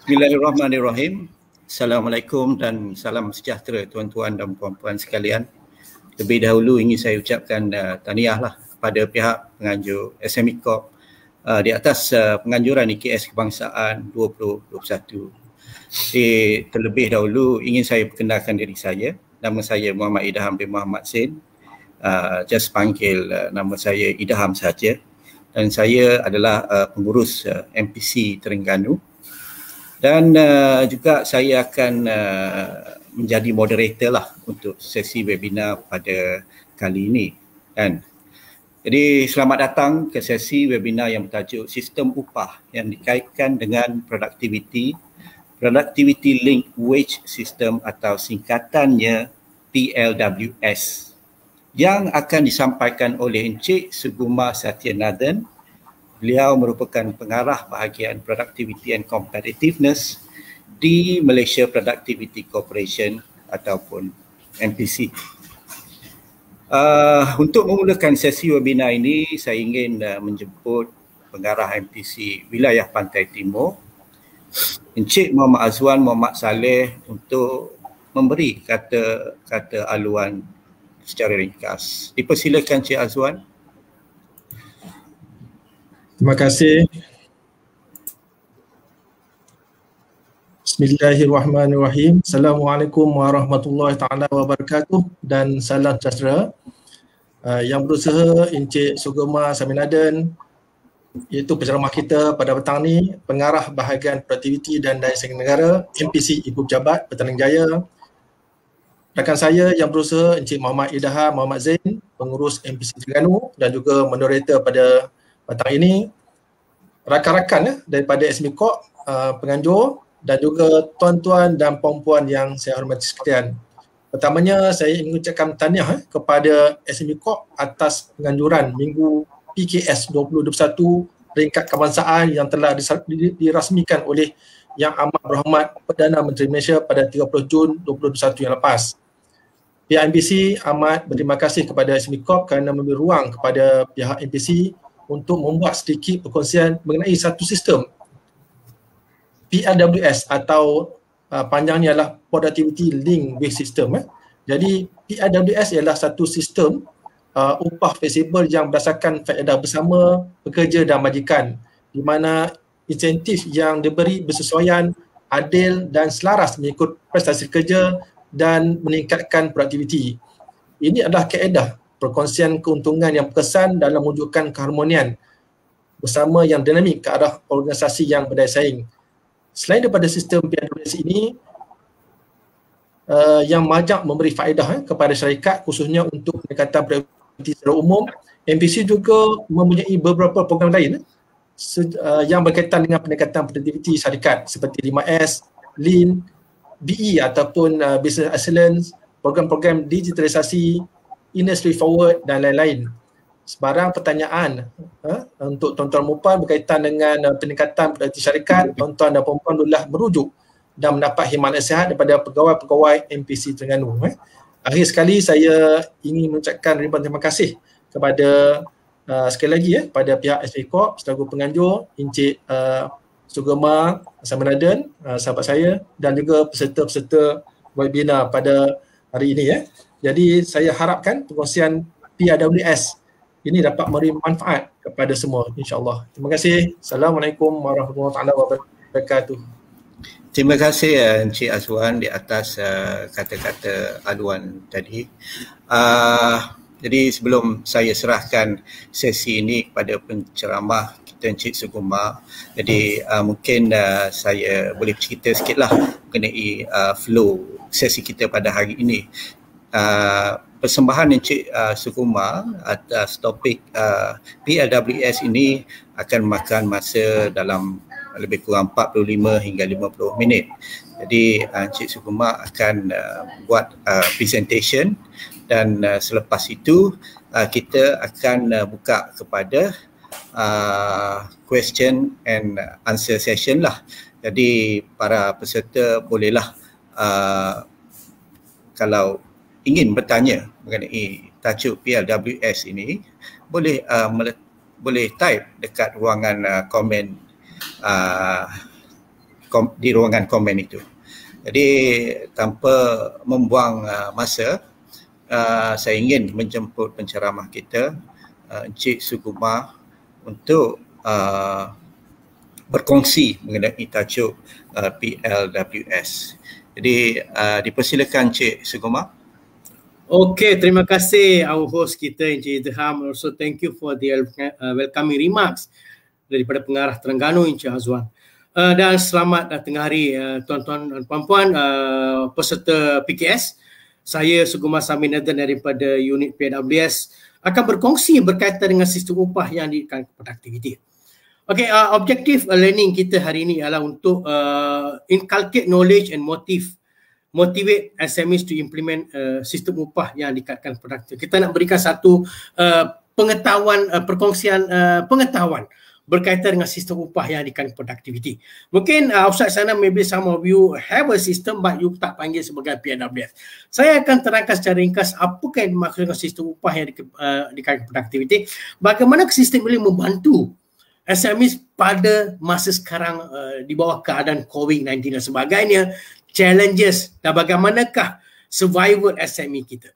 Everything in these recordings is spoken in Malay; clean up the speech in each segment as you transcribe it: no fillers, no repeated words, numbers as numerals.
Bismillahirrahmanirrahim. Assalamualaikum dan salam sejahtera tuan-tuan dan puan-puan sekalian. Lebih dahulu ingin saya ucapkan tahniahlah kepada pihak penganjur SME Corp di atas penganjuran IKS Kebangsaan 2021. Terlebih dahulu ingin saya perkenalkan diri saya. Nama saya Muhammad Idham bin Muhammad Zain. Just panggil nama saya Idham saja. Dan saya adalah pengurus MPC Terengganu. Dan juga saya akan menjadi moderator lah untuk sesi webinar pada kali ini. Jadi selamat datang ke sesi webinar yang bertajuk Sistem Upah yang dikaitkan dengan Productivity Linked Wage System atau singkatannya PLWS, yang akan disampaikan oleh Encik Suguma Satyanathan. Beliau merupakan pengarah bahagian Productivity and Competitiveness di Malaysia Productivity Corporation ataupun MPC. Untuk memulakan sesi webinar ini, saya ingin menjemput pengarah MPC Wilayah Pantai Timur, Encik Muhammad Azwan Muhammad Saleh, untuk memberi kata aluan secara ringkas. Dipersilakan Encik Azwan. Terima kasih. Bismillahirrahmanirrahim. Assalamualaikum warahmatullahi taala wabarakatuh dan salam sejahtera. Yang berusaha Encik Suguma Satyanathan, iaitu penceramah kita pada petang ni, pengarah bahagian Produktiviti dan Daya Saing Negara MPC Ibu Pejabat Petaling Jaya. Rakan saya yang berusaha Encik Muhammad Idham Muhammad Zain, pengurus MPC Terengganu dan juga moderator pada petang ini, rakan-rakan daripada SME Corp, penganjur dan juga tuan-tuan dan puan-puan yang saya hormati sekalian. Pertamanya saya ingin ucapkan tahniah kepada SME Corp atas penganjuran Minggu PKS 2021 peringkat kebangsaan yang telah dirasmikan oleh Yang Amat Berhormat Perdana Menteri Malaysia pada 30 Jun 2021 yang lepas. Pihak MPC amat berterima kasih kepada SME Corp kerana memberi ruang kepada pihak MPC untuk membuat sedikit perkongsian mengenai satu sistem PLWS atau panjangnya adalah Productivity Linked Wage System. Jadi PLWS ialah satu sistem upah fleksibel yang berdasarkan faedah bersama pekerja dan majikan, di mana insentif yang diberi bersesuaian, adil dan selaras mengikut prestasi kerja dan meningkatkan produktiviti. Ini adalah kaedah perkongsian keuntungan yang berkesan dalam mewujudkan keharmonian bersama yang dinamik ke arah organisasi yang berdaya saing. Selain daripada sistem PLWS ini yang banyak memberi faedah kepada syarikat, khususnya untuk peningkatan produktiviti secara umum, MPC juga mempunyai beberapa program lain yang berkaitan dengan peningkatan produktiviti syarikat seperti 5S, Lean, BE ataupun Business Excellence, program-program digitalisasi, industry forward dan lain-lain. Sebarang pertanyaan untuk tuan-tuan dan puan berkaitan dengan peningkatan produktiviti syarikat, tuan-tuan dan puan bolehlah merujuk dan mendapat khidmat nasihat daripada pegawai-pegawai MPC Terengganu. Akhir sekali saya ingin mengucapkan ribuan terima kasih kepada sekali lagi pada pihak SME Corp selaku penganjur, Encik Suguma Satyanathan, sahabat saya, dan juga peserta-peserta webinar pada hari ini. Jadi saya harapkan perkongsian PLWS ini dapat memberi manfaat kepada semua, insya-Allah. Terima kasih. Assalamualaikum warahmatullahi wabarakatuh. Terima kasih Encik Azwan di atas kata-kata aluan tadi. Jadi sebelum saya serahkan sesi ini kepada penceramah kita Encik Suguma, jadi mungkin saya boleh cerita sikitlah mengenai flow sesi kita pada hari ini. Persembahan Encik Suguma atas topik PLWS ini akan memakan masa dalam lebih kurang 45 hingga 50 minit. Jadi Encik Suguma akan buat presentation dan selepas itu kita akan buka kepada question and answer session lah. Jadi para peserta bolehlah kalau ingin bertanya mengenai tajuk PLWS ini, boleh type dekat ruangan komen di ruangan komen itu. Jadi tanpa membuang masa, saya ingin menjemput penceramah kita, Encik Suguma, untuk berkongsi mengenai tajuk PLWS. Jadi dipersilakan Encik Suguma. Okay, terima kasih our host kita Encik Idham. Also thank you for the welcoming remarks daripada pengarah Terengganu Encik Azwan. Dan selamat tengah hari tuan-tuan dan puan-puan peserta PKS. Saya Suguma Saminadan daripada unit PWS akan berkongsi berkaitan dengan sistem upah yang dikaitkan kepada aktiviti. Okay, objektif learning kita hari ini ialah untuk inculcate knowledge and motivate SMEs to implement sistem upah yang dikaitkan produktif. Kita nak berikan satu pengetahuan, perkongsian pengetahuan berkaitan dengan sistem upah yang dikaitkan produktiviti. Mungkin outside sana maybe some of you have a system but you tak panggil sebagai PWS. Saya akan terangkan secara ringkas apakah yang dimaksud dengan sistem upah yang dikaitkan produktiviti, bagaimana sistem ini membantu SMEs pada masa sekarang di bawah keadaan COVID-19 dan sebagainya, challenges dan bagaimanakah survival SME kita.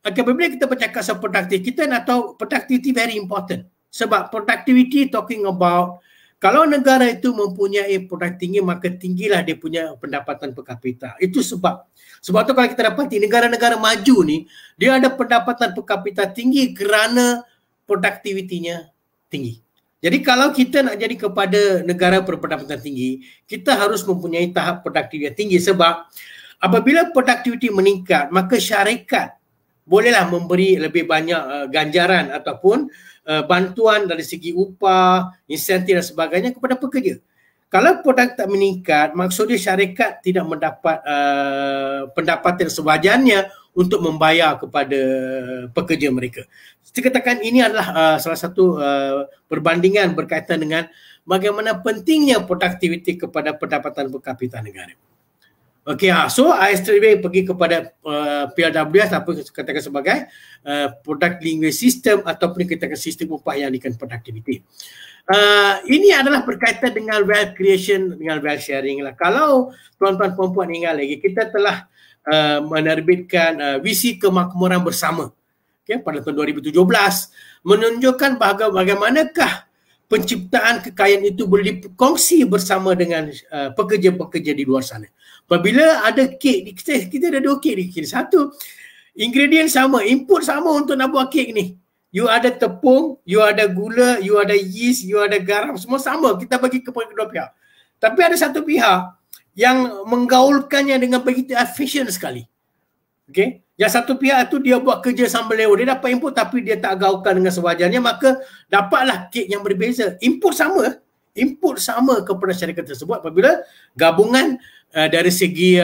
Okay, apabila kita bercakap soal productivity, kita nak tahu productivity very important. Sebab productivity talking about kalau negara itu mempunyai produk tinggi, maka tinggilah dia punya pendapatan per kapita. Itu sebab tu kalau kita dapati negara-negara maju ni, dia ada pendapatan per kapita tinggi kerana produktivitinya tinggi. Jadi kalau kita nak jadi kepada negara berpendapatan tinggi, kita harus mempunyai tahap produktiviti tinggi, sebab apabila produktiviti meningkat, maka syarikat bolehlah memberi lebih banyak ganjaran ataupun bantuan dari segi upah, insentif dan sebagainya kepada pekerja. Kalau produk tak meningkat, maksudnya syarikat tidak mendapat pendapatan sewajarnya untuk membayar kepada pekerja mereka. Saya katakan ini adalah salah satu perbandingan berkaitan dengan bagaimana pentingnya produktiviti kepada pendapatan per kapita negara. Okay, so I straight away pergi kepada PLWS, apa katakan sebagai product linguist system ataupun kita katakan sistem upah yang dikatakan produktiviti. Ini adalah berkaitan dengan wealth creation, dengan wealth sharing lah. Kalau tuan-tuan perempuan ingat lagi, kita telah menerbitkan visi kemakmuran bersama, okay, pada tahun 2017, menunjukkan bagaimanakah penciptaan kekayaan itu boleh dikongsi bersama dengan pekerja-pekerja di luar sana. Apabila ada kek, kita ada 2 kek di kiri. Satu, ingredient sama, input sama untuk nak buat kek ni. You ada tepung, you ada gula, you ada yeast, you ada garam, semua sama. Kita bagi kepada kedua pihak. Tapi ada satu pihak yang menggaulkannya dengan begitu efisien sekali. Okay? Yang satu pihak tu dia buat kerja sambil lewat. Dia dapat input tapi dia tak gaulkan dengan sewajarnya, maka dapatlah kek yang berbeza. Input sama kepada syarikat tersebut. Apabila gabungan dari segi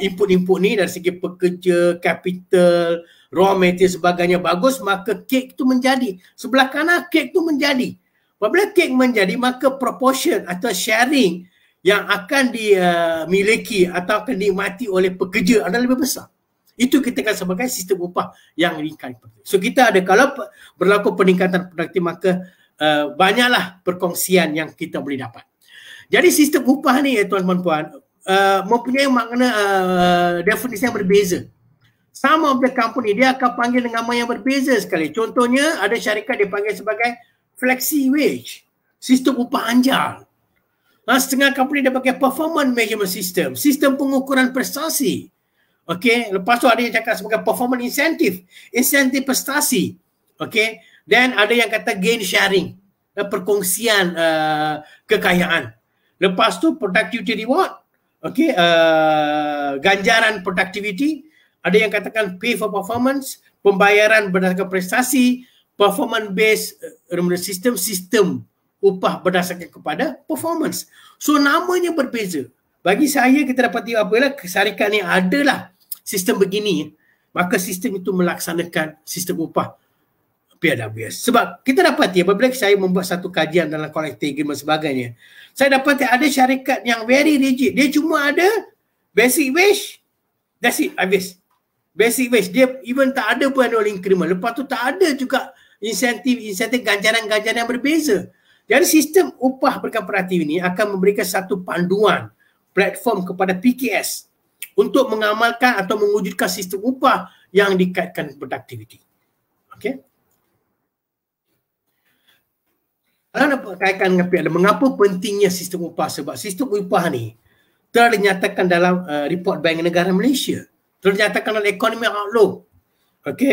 input-input ni, dari segi pekerja, capital, raw material sebagainya bagus, maka kek tu menjadi. Sebelah kanan kek tu menjadi. Apabila kek menjadi, maka proportion atau sharing yang akan dimiliki atau akan dinikmati oleh pekerja adalah lebih besar. Itu kita katakan sebagai sistem upah yang ringkas. So kita ada, kalau berlaku peningkatan produktif, maka banyaklah perkongsian yang kita boleh dapat. Jadi sistem upah ni tuan-tuan puan mempunyai makna definisi yang berbeza. Some of the company dia akan panggil dengan nama yang berbeza sekali. Contohnya ada syarikat dia panggil sebagai flexi wage, sistem upah anjal. Setengah company dia pakai performance management system, sistem pengukuran prestasi. Okey, lepas tu ada yang cakap sebagai performance insentif prestasi. Okey, dan ada yang kata gain sharing, perkongsian kekayaan. Lepas tu productivity reward, okey, ganjaran productivity. Ada yang katakan pay for performance, pembayaran berdasarkan prestasi, performance based remuneration sistem upah berdasarkan kepada performance. So namanya berbeza. Bagi saya kita dapati apabila syarikat ni adalah sistem begini, maka sistem itu melaksanakan sistem upah PWS. Sebab kita dapati apabila saya membuat satu kajian dalam collective agreement sebagainya, saya dapati ada syarikat yang very rigid. Dia cuma ada basic wage, that's it, habis. Basic wage, dia even tak ada pun annual increment. Lepas tu tak ada juga insentif ganjaran-ganjaran yang berbeza. Jadi sistem upah berkooperatif ini akan memberikan satu panduan platform kepada PKS untuk mengamalkan atau mewujudkan sistem upah yang dikaitkan produktiviti. Okey. Kalau nak kaitkan dengan PKS, mengapa pentingnya sistem upah? Sebab sistem upah ni telah dinyatakan dalam report Bank Negara Malaysia, telah dinyatakan dalam Economic Outlook,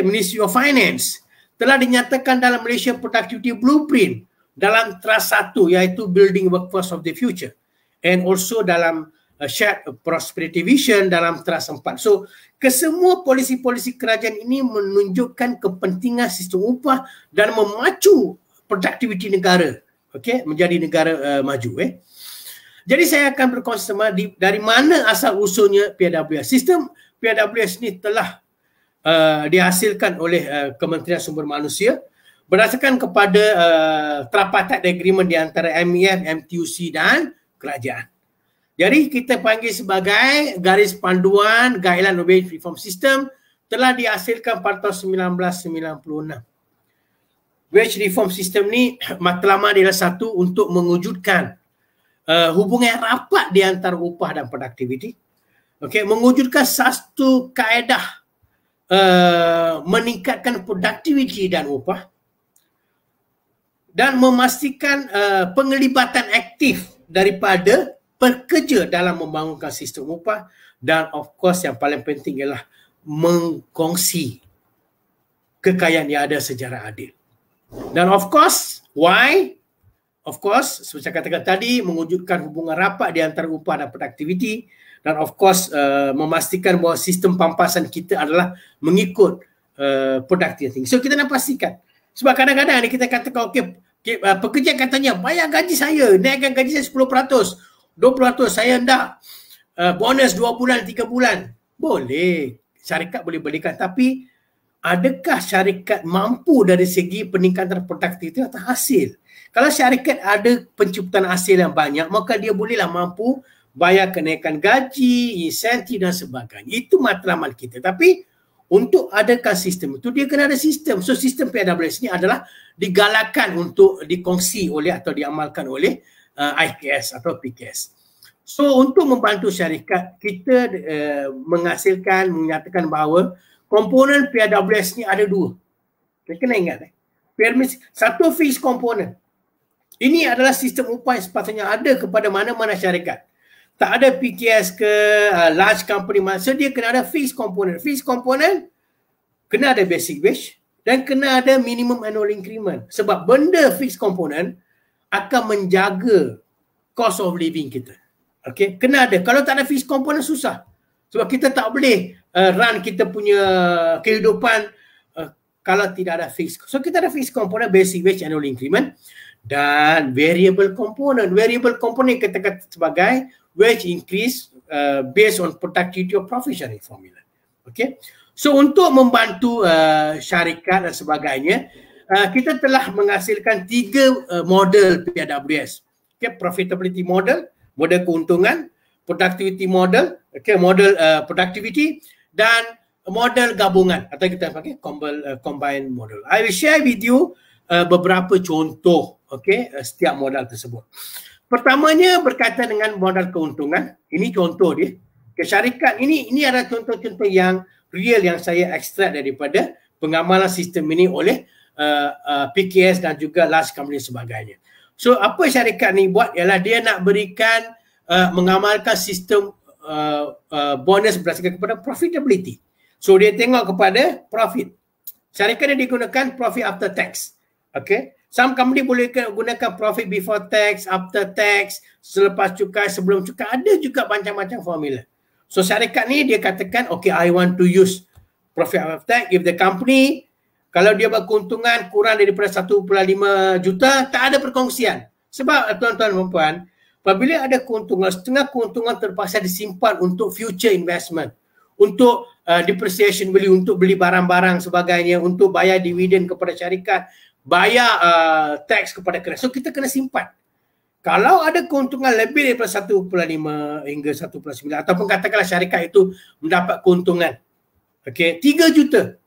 Ministry of Finance, telah dinyatakan dalam Malaysia Productivity Blueprint, dalam Trust 1 iaitu Building Workforce of the Future, and also dalam Shared Prosperity Vision dalam Trust 4. So kesemua polisi-polisi kerajaan ini menunjukkan kepentingan sistem upah dan memacu produktiviti negara, menjadi negara maju. Jadi saya akan berkongsi sama dari mana asal usulnya PWS. Sistem PWS ini telah dihasilkan oleh Kementerian Sumber Manusia berdasarkan kepada tripartite agreement di antara MEF, MTUC dan kerajaan. Jadi kita panggil sebagai garis panduan guideline wage reform system, telah dihasilkan pada tahun 1996. Wage reform system ni matlamat adalah satu untuk mewujudkan hubungan yang rapat di antara upah dan produktiviti. Mewujudkan satu kaedah meningkatkan produktiviti dan upah, dan memastikan penglibatan aktif daripada pekerja dalam membangunkan sistem upah, dan of course yang paling penting ialah mengkongsi kekayaan yang ada secara adil. Dan of course, why? Of course, seperti saya katakan tadi, mewujudkan hubungan rapat di antara upah dan produktiviti, dan of course memastikan bahawa sistem pampasan kita adalah mengikut produktiviti. So kita nak pastikan. Sebab kadang-kadang ni kita katakan pekerja katanya bayar gaji saya, naikkan gaji saya 10%, 20%, saya hendak bonus 2 bulan, 3 bulan. Boleh, syarikat boleh belikan, tapi adakah syarikat mampu dari segi peningkatan produktiviti atau hasil? Kalau syarikat ada penciptaan hasil yang banyak, maka dia bolehlah mampu bayar kenaikan gaji, insentif dan sebagainya. Itu matlamat kita. Tapi untuk adakan sistem itu, dia kena ada sistem. So sistem PWS ini adalah digalakkan untuk dikongsi oleh atau diamalkan oleh IKS atau PKS. So untuk membantu syarikat, kita menghasilkan, menyatakan bahawa komponen PWS ni ada dua. Kita kena ingat. Satu fixed komponen. Ini adalah sistem upah yang sepatutnya ada kepada mana-mana syarikat. Tak ada PKS ke large company, so dia kena ada fixed component. Fixed component kena ada basic wage dan kena ada minimum annual increment. Sebab benda fixed component akan menjaga cost of living kita. Kena ada. Kalau tak ada fixed component susah. Sebab kita tak boleh run kita punya kehidupan kalau tidak ada fixed. So kita ada fixed component, basic wage, annual increment, dan variable component. Variable component kita kata sebagai wage increase based on productivity or profit sharing formula. So untuk membantu syarikat dan sebagainya, kita telah menghasilkan 3 model PWS. Profitability model, model keuntungan, productivity model, model productivity, dan model gabungan atau kita panggil combined model. I will share with you beberapa contoh setiap modal tersebut. Pertamanya berkaitan dengan modal keuntungan. Ini contoh dia. Syarikat ini adalah contoh-contoh yang real yang saya ekstrak daripada pengamalan sistem ini oleh PKS dan juga large company dan sebagainya. So apa syarikat ni buat ialah dia nak berikan mengamalkan sistem bonus berdasarkan kepada profitability. So dia tengok kepada profit. Syarikat dia digunakan profit after tax. Some company boleh gunakan profit before tax, after tax, selepas cukai, sebelum cukai. Ada juga macam-macam formula. So syarikat ni dia katakan, I want to use profit after tax. If the company, kalau dia berkeuntungan kurang daripada 1.5 juta, tak ada perkongsian. Sebab tuan-tuan dan puan, apabila ada keuntungan, setengah keuntungan terpaksa disimpan untuk future investment, untuk depreciation value, untuk beli barang-barang sebagainya, untuk bayar dividen kepada syarikat, bayar tax kepada kerajaan. So kita kena simpan. Kalau ada keuntungan lebih daripada 1.5 hingga 1.9 ataupun katakanlah syarikat itu mendapat keuntungan 3 juta.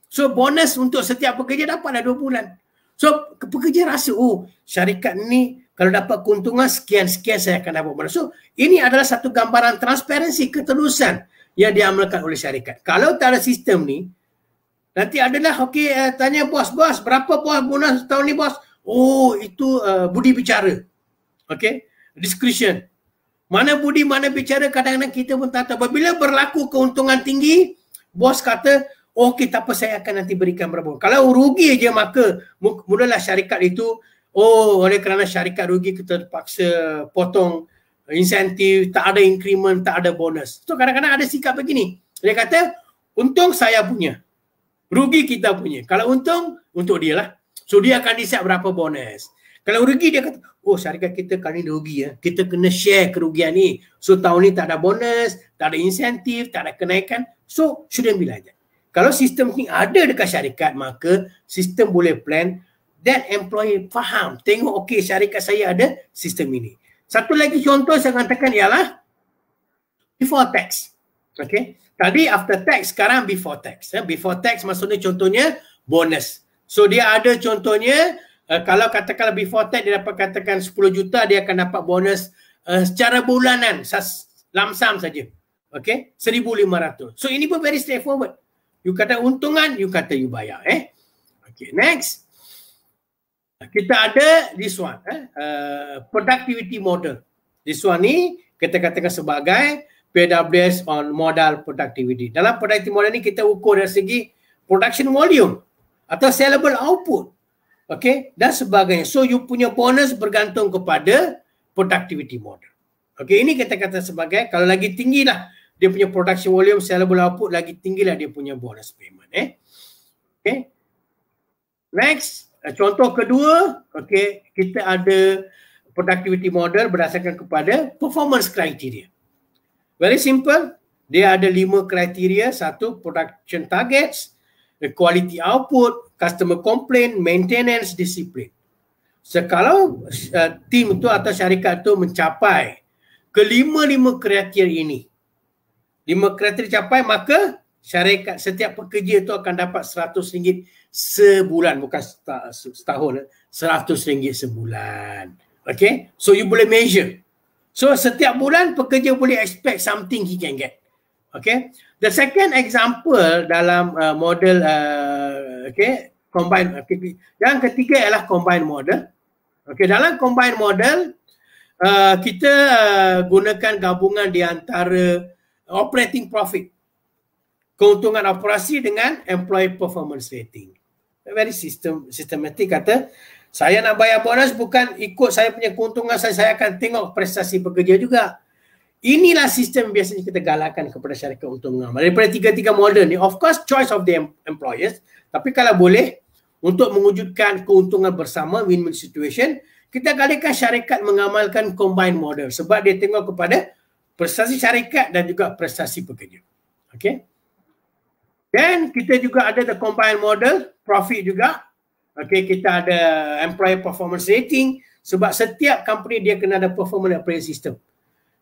So bonus untuk setiap pekerja dapatlah 2 bulan. So pekerja rasa, oh syarikat ni kalau dapat keuntungan sekian-sekian saya akan dapat bonus. So ini adalah satu gambaran transparansi, ketelusan yang diamalkan oleh syarikat. Kalau tak ada sistem ni, nanti adalah tanya bos berapa bos bonus tahun ni bos? Oh itu budi bicara. Discretion. Mana budi mana bicara, kadang-kadang kita pun tak tahu. Apabila berlaku keuntungan tinggi, bos kata, okey tak apa saya akan nanti berikan berapa. Kalau rugi je maka mulalah syarikat itu, oleh kerana syarikat rugi kita terpaksa potong insentif, tak ada increment, tak ada bonus. So kadang-kadang ada sikap begini. Dia kata, untung saya punya, rugi kita punya. Kalau untung, untuk dia lah. So dia akan decide berapa bonus. Kalau rugi dia kata, syarikat kita kali ni rugi ya. Kita kena share kerugian ni. So tahun ni tak ada bonus, tak ada insentif, tak ada kenaikan. So shouldn't be like that. Kalau sistem ni ada dekat syarikat, maka sistem boleh plan dan employee faham. Tengok syarikat saya ada sistem ini. Satu lagi contoh saya katakan ialah before tax. Tadi after tax, sekarang before tax. Before tax maksudnya contohnya bonus. So dia ada contohnya, kalau katakanlah before tax dia dapat katakan 10 juta, dia akan dapat bonus secara bulanan, lamsam saja. 1,500. So ini pun very straightforward. You kata untungan, you kata you bayar. Next. Kita ada this one, productivity model. This one ni kita katakan sebagai PWS on modal productivity. Dalam productivity model ni kita ukur dari segi production volume atau sellable output. Dan sebagainya. So you punya bonus bergantung kepada productivity model. Ini kita kata sebagai, kalau lagi tinggi lah dia punya production volume, sellable output, lagi tinggi lah dia punya bonus payment. Next, contoh kedua, kita ada productivity model berdasarkan kepada performance criteria. Very simple. Dia ada 5 kriteria. 1, production targets, quality output, customer complaint, maintenance, discipline. So kalau tim tu atau syarikat tu mencapai kelima-lima kriteria ini, 5 kriteria capai, maka syarikat, setiap pekerja tu akan dapat RM100 sebulan, bukan setahun, RM100 sebulan. So you boleh measure. So setiap bulan pekerja boleh expect something he can get. The second example dalam model combine. Yang ketiga ialah combine model. Dalam combine model kita gunakan gabungan di antara operating profit, keuntungan operasi dengan employee performance rating. Very systematic. Kata saya nak bayar bonus bukan ikut saya punya keuntungan, saya akan tengok prestasi pekerja juga. Inilah sistem biasanya kita galakkan kepada syarikat untuk mengamal. Daripada tiga-tiga model ni, of course choice of the employers, tapi kalau boleh untuk mewujudkan keuntungan bersama, win-win situation, kita galakkan syarikat mengamalkan combine model sebab dia tengok kepada prestasi syarikat dan juga prestasi pekerja. Dan kita juga ada the combine model, profit juga. Kita ada employee performance rating sebab setiap company dia kena ada performance appraisal system.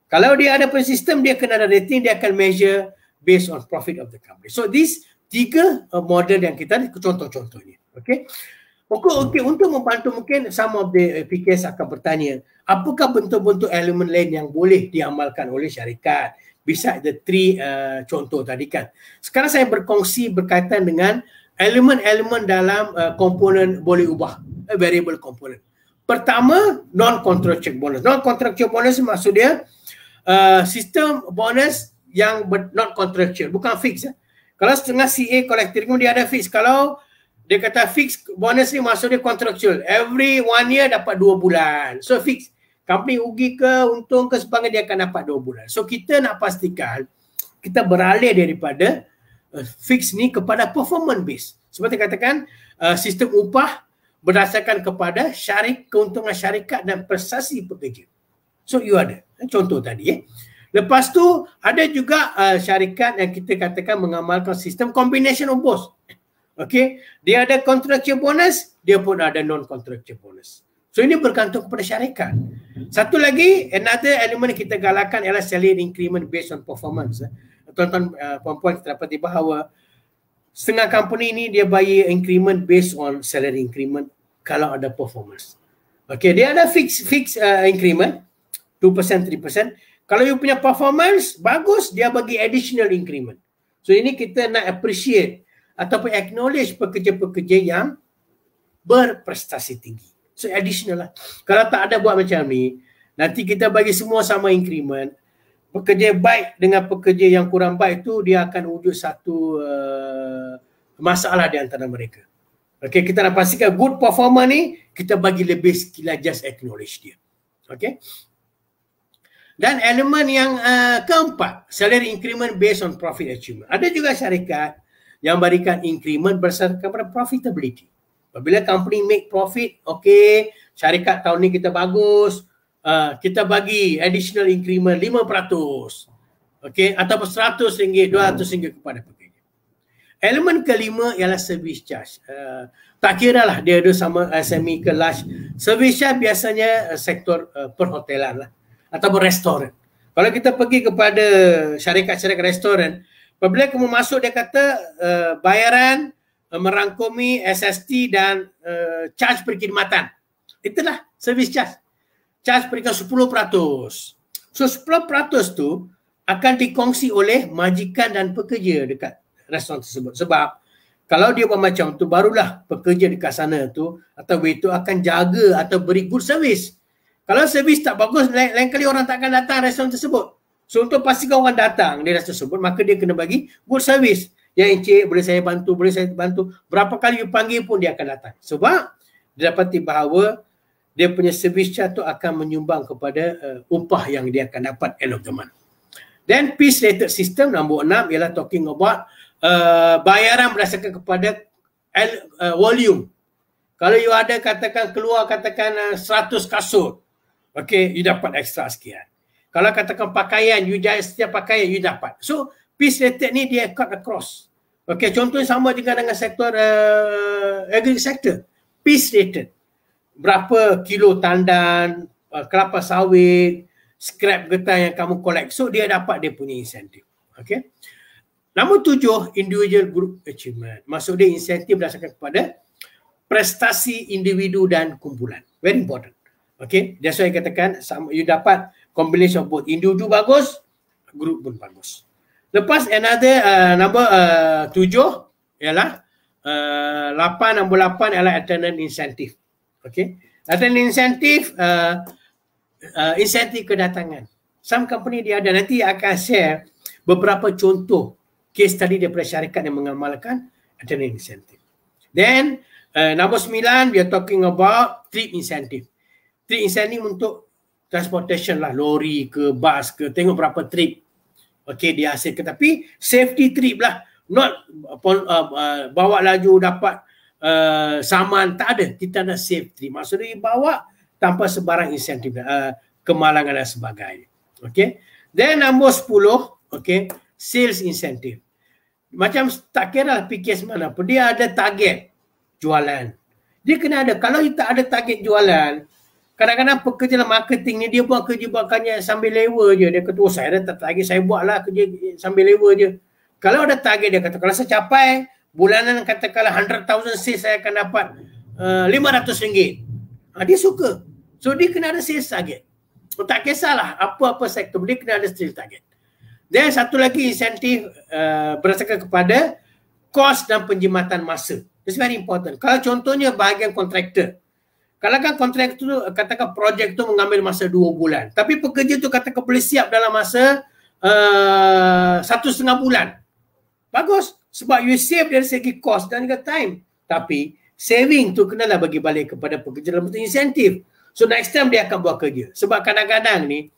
Kalau dia ada sistem, dia kena ada rating, dia akan measure based on profit of the company. So these 3 model yang kita ada, contoh-contohnya. Untuk membantu, mungkin some of the PKS akan bertanya, apakah bentuk-bentuk elemen lain yang boleh diamalkan oleh syarikat? Besides the 3 contoh tadi kan. Sekarang saya berkongsi berkaitan dengan elemen-elemen dalam komponen boleh ubah, variable component. Pertama, non-contractual bonus. Non-contractual bonus maksud dia sistem bonus yang not contractual, bukan fix. Kalau setengah CA collective dia ada fix. Kalau dia kata fix bonus ni maksud dia contractual. Every 1 year dapat 2 bulan. So fix. Company rugi ke, untung ke, sebagainya dia akan dapat 2 bulan. So kita nak pastikan kita beralih daripada fix ni kepada performance base. Seperti katakan sistem upah berdasarkan kepada keuntungan syarikat dan prestasi pekerja. So you ada contoh tadi. Lepas tu ada juga syarikat yang kita katakan mengamalkan sistem combination of both. Dia ada contractual bonus, dia pun ada non-contractual bonus. So ini bergantung kepada syarikat. Satu lagi, another element yang kita galakkan ialah salary increment based on performance. Tuan-tuan puan-puan, kita dapati bahawa setengah company ni dia bayar increment based on salary increment. kalau ada performance. Okay, dia ada fix increment 2%, 3%. Kalau you punya performance bagus, dia bagi additional increment. So ini kita nak appreciate ataupun acknowledge pekerja-pekerja yang berprestasi tinggi. So additional lah. Kalau tak ada buat macam ni, nanti kita bagi semua sama increment. Pekerja baik dengan pekerja yang kurang baik tu, dia akan wujud satu masalah di antara mereka. Okay, kita nak pastikan good performer ni, kita bagi lebih sekilas, just acknowledge dia. Okay. Dan elemen yang keempat, salary increment based on profit achievement. Ada juga syarikat yang berikan increment berdasarkan pada profitability. Apabila company make profit, okay, syarikat tahun ni kita bagus, kita bagi additional increment 5%, okay, ataupun RM100, RM200 kepada pekerja. Elemen kelima ialah service charge. Tak kira lah dia ada sama SME ke large. Service charge biasanya sektor perhotelan lah ataupun restoran. Kalau kita pergi kepada syarikat-syarikat restoran, apabila kamu masuk dia kata bayaran merangkumi SST dan charge perkhidmatan. Itulah service charge. Charge berikan 10%. So 10% tu akan dikongsi oleh majikan dan pekerja dekat restoran tersebut. Sebab kalau dia buat macam tu, barulah pekerja dekat sana tu atau waiter akan jaga atau beri good service. Kalau servis tak bagus, lain kali orang tak akan datang restoran tersebut. So untuk pastikan orang datang di restoran tersebut, maka dia kena bagi good service. Ya encik, boleh saya bantu. Berapa kali you panggil pun dia akan datang. Sebab dia dapati bahawa dia punya service charge tu akan menyumbang kepada upah yang dia akan dapat end of the month. Then piece rated system nombor 6 ialah talking about bayaran berdasarkan kepada volume. Kalau you ada keluar 100 kasut, okay, you dapat extra sekian. Kalau katakan pakaian, you setiap pakaian you dapat. So piece rated ni dia cut across. Okay, contohnya sama juga dengan sektor agri sector. Piece rated. Berapa kilo tandan, kelapa sawit, scrap getah yang kamu collect. So dia dapat dia punya insentif. Okay. Nombor 7, individual group achievement. Maksud dia insentif berdasarkan kepada prestasi individu dan kumpulan. Very important. Okay. That's why katakan you dapat combination of both. Individu bagus, group pun bagus. Lepas another number 7 ialah 8, nombor 8 ialah attendance incentive. Okay. Attendance incentive insentif kedatangan. Some company dia ada, nanti akan share beberapa contoh case study daripada syarikat yang mengamalkan attendance incentive. Then number 9 we are talking about trip incentive. Trip incentive untuk transportation lah, lori ke bus ke, tengok berapa trip okay dia hasilkan, tapi safety trip lah, not bawa laju dapat saman, tak ada. Kita nak safe trip, maksudnya bawa tanpa sebarang insentif, kemalangan dan sebagainya. Okay. Then nombor 10, okay, sales incentive. Macam tak kira lah PKS mana pun, dia ada target jualan. Dia kena ada. Kalau dia tak ada target jualan, kadang-kadang pekerja marketing ni dia buat kerja buatkannya sambil lewa je. Dia kata, oh saya dah tak target, saya buatlah kerja sambil lewa je. Kalau ada target, dia kata, kalau saya capai bulanan katakanlah 100,000 sales, saya akan dapat RM500. Dia suka. So dia kena ada sales target. Tak kisahlah apa-apa sektor, dia kena ada sales target. Dan satu lagi insentif berdasarkan kepada kos dan penjimatan masa. It's very important. Kalau contohnya bahagian kontraktor, kalau kan kontraktor tu katakan projek tu mengambil masa 2 bulan, tapi pekerja tu katakan boleh siap dalam masa 1.5 bulan. Bagus. Sebab you save dari segi kos dan juga time. Tapi saving tu kenalah bagi balik kepada pekerja dalam bentuk insentif. So next time dia akan buat kerja. Sebab kadang-kadang ni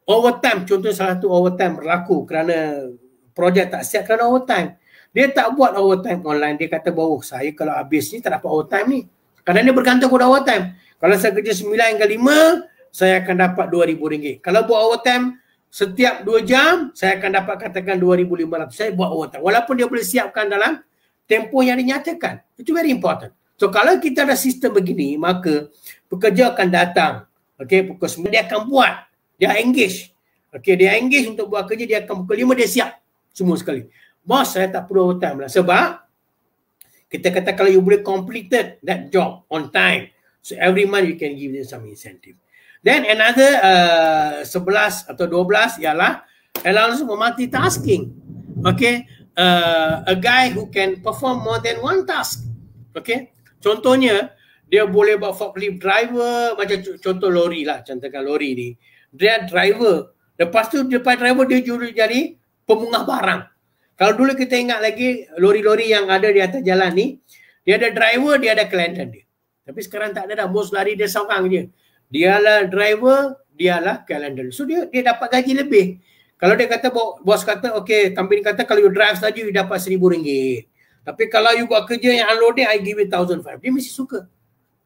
overtime, contoh salah satu overtime berlaku kerana projek tak siap kerana overtime. Dia tak buat overtime online. Dia kata bahawa saya kalau habis ni tak dapat overtime ni. Kadang dia bergantung kepada overtime. Kalau saya kerja 9 hingga 5, saya akan dapat RM2,000. Kalau buat overtime setiap 2 jam, saya akan dapat katakan RM2,500. Saya buat overtime. Walaupun dia boleh siapkan dalam tempoh yang dinyatakan. Itu very important. So kalau kita ada sistem begini, maka pekerja akan datang. Okay, pukul 9 dia akan buat. Dia engage. Okay, dia engage untuk buat kerja, dia akan pukul 5 dia siap. Semua sekali. Bos, saya tak perlu overtime lah. Sebab Kita kata kalau you boleh completed that job on time, so every month you can give them some incentive. Then another 11 atau 12 ialah allowance for multitasking. Okay, a guy who can perform more than one task. Okay, contohnya dia boleh buat forklift driver, macam contoh lori lah, contohkan lori ni. Dia driver, lepas tu depan driver dia juga jadi pemunggah barang. Kalau dulu kita ingat lagi lori-lori yang ada di atas jalan ni, dia ada driver, dia ada kelenten dia. Tapi sekarang tak ada dah, bos lari dia seorang je. Dialah driver, dialah kelenten. So dia dapat gaji lebih. Kalau dia kata, bos kata, okay, company kata kalau you drive saja you dapat RM1,000. Tapi kalau you buat kerja yang unloading, I give you 1,500. Dia mesti suka.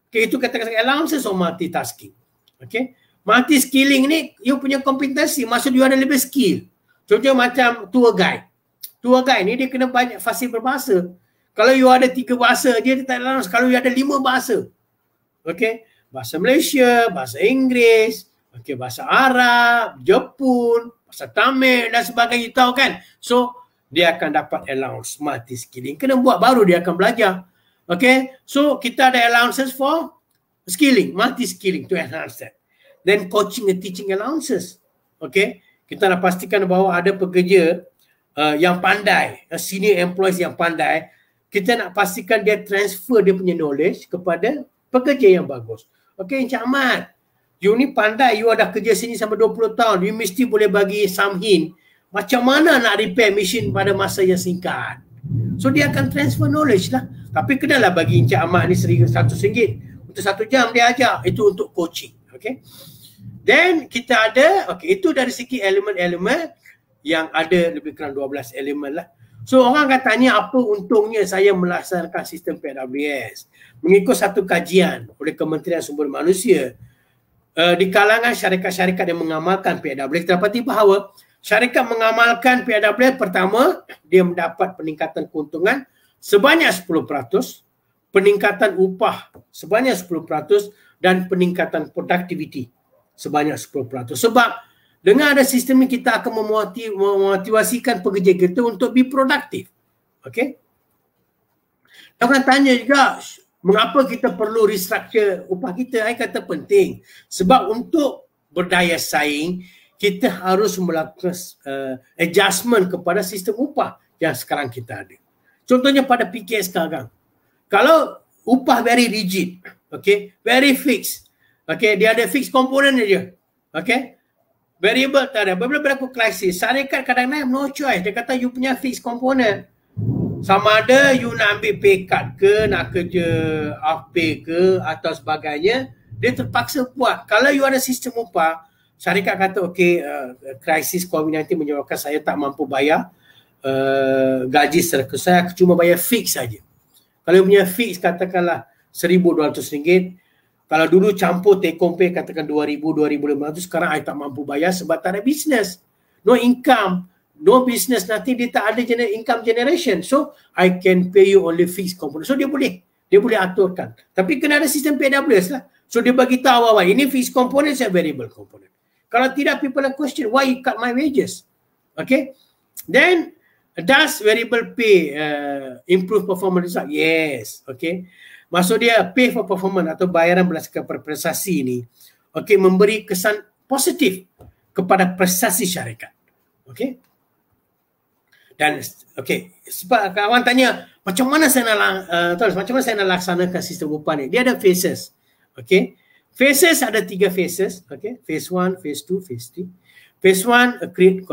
Okay, itu kata-kata allowances or multitasking. Okay. Multi-skilling ni, you punya kompetensi, maksud you ada lebih skill. Contoh macam tour guide. Tour guide ni dia kena banyak fasih berbahasa. Kalau you ada 3 bahasa je, dia tak allowance. Kalau you ada 5 bahasa. Okay. Bahasa Malaysia, bahasa Inggeris, okay, bahasa Arab, Jepun, bahasa Tamil dan sebagainya, tahu kan? So, dia akan dapat allowance multi-skilling. Kena buat baru dia akan belajar. Okay, so kita ada allowances for skilling, multi-skilling to enhance that. Then coaching and teaching allowances. Okay, kita nak pastikan bahawa ada pekerja yang pandai, senior employees yang pandai, kita nak pastikan dia transfer dia punya knowledge kepada pekerja yang bagus. Okay, Encik Ahmad, you ni pandai, you ada kerja sini sampai 20 tahun, you mesti boleh bagi some hint macam mana nak repair mesin pada masa yang singkat. So dia akan transfer knowledge lah. Tapi kenalah bagi Encik Ahmad ni RM100 untuk 1 jam dia ajar. Itu untuk coaching. Okay. Then kita ada, okay, itu dari segi elemen-elemen yang ada lebih kurang 12 elemen lah. So orang akan tanya apa untungnya saya melaksanakan sistem PWS. Mengikut satu kajian oleh Kementerian Sumber Manusia, di kalangan syarikat-syarikat yang mengamalkan PWS, kita dapati bahawa syarikat mengamalkan PWS, pertama, dia mendapat peningkatan keuntungan sebanyak 10%, peningkatan upah sebanyak 10% dan peningkatan productivity sebanyak 10%. Sebab dengan ada sistem ini kita akan memotivasikan pekerja kita untuk be produktif. Okay? Orang tanya juga, mengapa kita perlu restructure upah kita? Saya kata penting. Sebab untuk berdaya saing, kita harus melakukan adjustment kepada sistem upah yang sekarang kita ada. Contohnya pada PKS sekarang. Kalau upah very rigid, okay, very fixed, okay, dia ada fixed komponen saja, okay, variable tak ada. Bila berlaku krisis, syarikat kadang-kadang no choice. Dia kata you punya fixed komponen. Sama ada you nak ambil pay cut ke, nak kerja off pay ke atau sebagainya, dia terpaksa buat. Kalau you ada sistem upah, syarikat kata okey, krisis COVID-19 menyebabkan saya tak mampu bayar gaji secara saya cuma bayar fix saja. Kalau punya fix katakanlah RM1,200, kalau dulu campur take home pay katakan RM2,000, RM2,500, sekarang I tak mampu bayar sebab tak ada business, no income, no business, nanti dia tak ada income generation, so I can pay you only fixed component. So dia boleh aturkan, tapi kena ada sistem PWS lah. So dia bagi tahu awal ini fixed component, saya variable component. Kalau tidak, people are question, why you cut my wages? Okay, then does variable pay improve performance result? Yes. Okay, maksud dia pay for performance atau bayaran berdasarkan prestasi ni, okay, memberi kesan positif kepada prestasi syarikat. Okay, dan okay, sebab kawan tanya macam mana saya nak laksanakan sistem upah ni? Dia ada phases. Okay, phases ada 3 phases. Okay, phase 1, phase 2, phase 3. Phase 1, create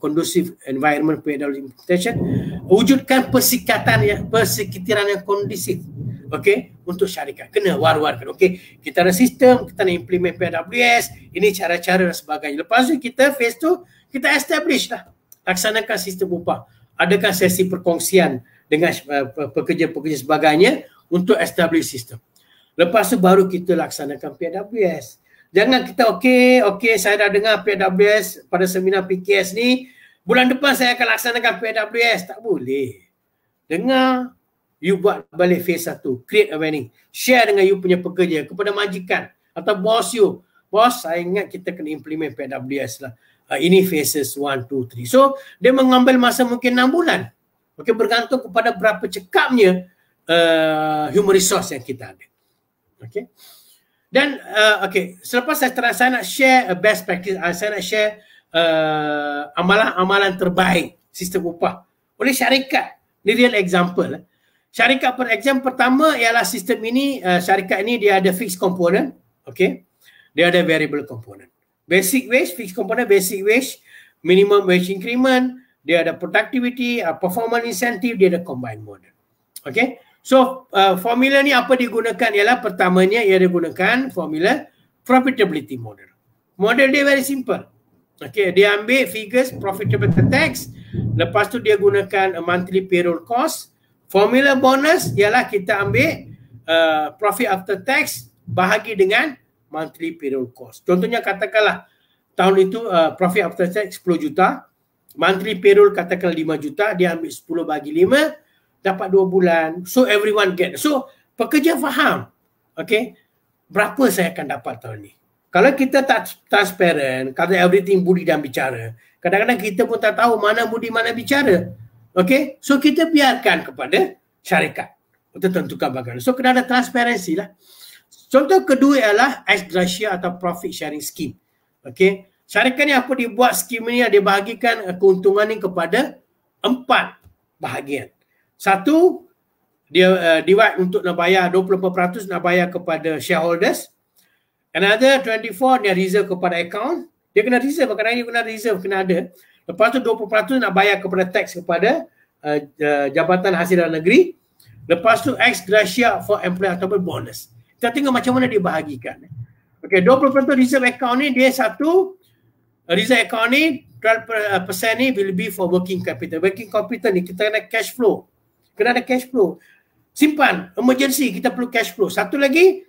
conducive environment for implementation. Wujudkan persekitaran yang kondusif. Okay, untuk syarikat. Kena war-warkan. Okay, kita ada sistem, kita nak implement PWS, ini cara-cara dan sebagainya. Lepas tu kita phase 2, kita establish lah. Laksanakan sistem upah. Adakan sesi perkongsian dengan pekerja-pekerja sebagainya untuk establish sistem. Lepas tu baru kita laksanakan PWS. Jangan kita okey, saya dah dengar PWS pada seminar PKS ni, bulan depan saya akan laksanakan PWS. Tak boleh. Dengar, you buat balik phase 1, create awareness, share dengan you punya pekerja, kepada majikan atau bos you. Bos, saya ingat kita kena implement PWS lah. Ini phases 1, 2, 3. So, dia mengambil masa mungkin 6 bulan. Okey, bergantung kepada berapa cekapnya human resource yang kita ada. Okay. Dan selepas saya nak share best practice, saya nak share amalan-amalan terbaik sistem upah oleh syarikat. Ini real example. Syarikat pertama ialah sistem ini, syarikat ini dia ada fixed component, okay. Dia ada variable component. Basic wage, fixed component, basic wage, minimum wage increment, dia ada productivity, performance incentive, dia ada combined model. Okay. So formula ni apa digunakan ialah pertamanya ia digunakan formula profitability model. Model dia very simple. Okay, dia ambil figures profitable after tax, lepas tu dia gunakan monthly payroll cost. Formula bonus ialah kita ambil profit after tax bahagi dengan monthly payroll cost. Contohnya katakanlah tahun itu profit after tax 10 juta, monthly payroll katakanlah 5 juta, dia ambil 10 bagi 5, dapat 2 bulan. So everyone get. So pekerja faham, okay, berapa saya akan dapat tahun ni. Kalau kita tak transparent, kata everything budi dan bicara, kadang-kadang kita pun tak tahu mana budi mana bicara. Okay, so kita biarkan kepada syarikat untuk tentukan bagaimana. So kena ada transparansi lah. Contoh kedua ialah ex gratia atau profit sharing scheme. Okay, syarikat ni apa dibuat skim ni, dia bahagikan keuntungan ni kepada 4 bahagian. Satu, dia divide untuk nak bayar 24% nak bayar kepada shareholders. Another 24 dia reserve kepada account. Dia kena reserve, kadang-kadang dia kena reserve, kena ada. Lepas tu 20% nak bayar kepada tax kepada Jabatan Hasil Dalam Negeri. Lepas tu ex gratia for employee ataupun bonus. Kita tengok macam mana dia bahagikan. Okay, 20% reserve account ni dia satu, reserve account ni 12% ni will be for working capital. Working capital ni kita kena cash flow. Kena ada cash flow. Simpan, emergency, kita perlu cash flow. Satu lagi,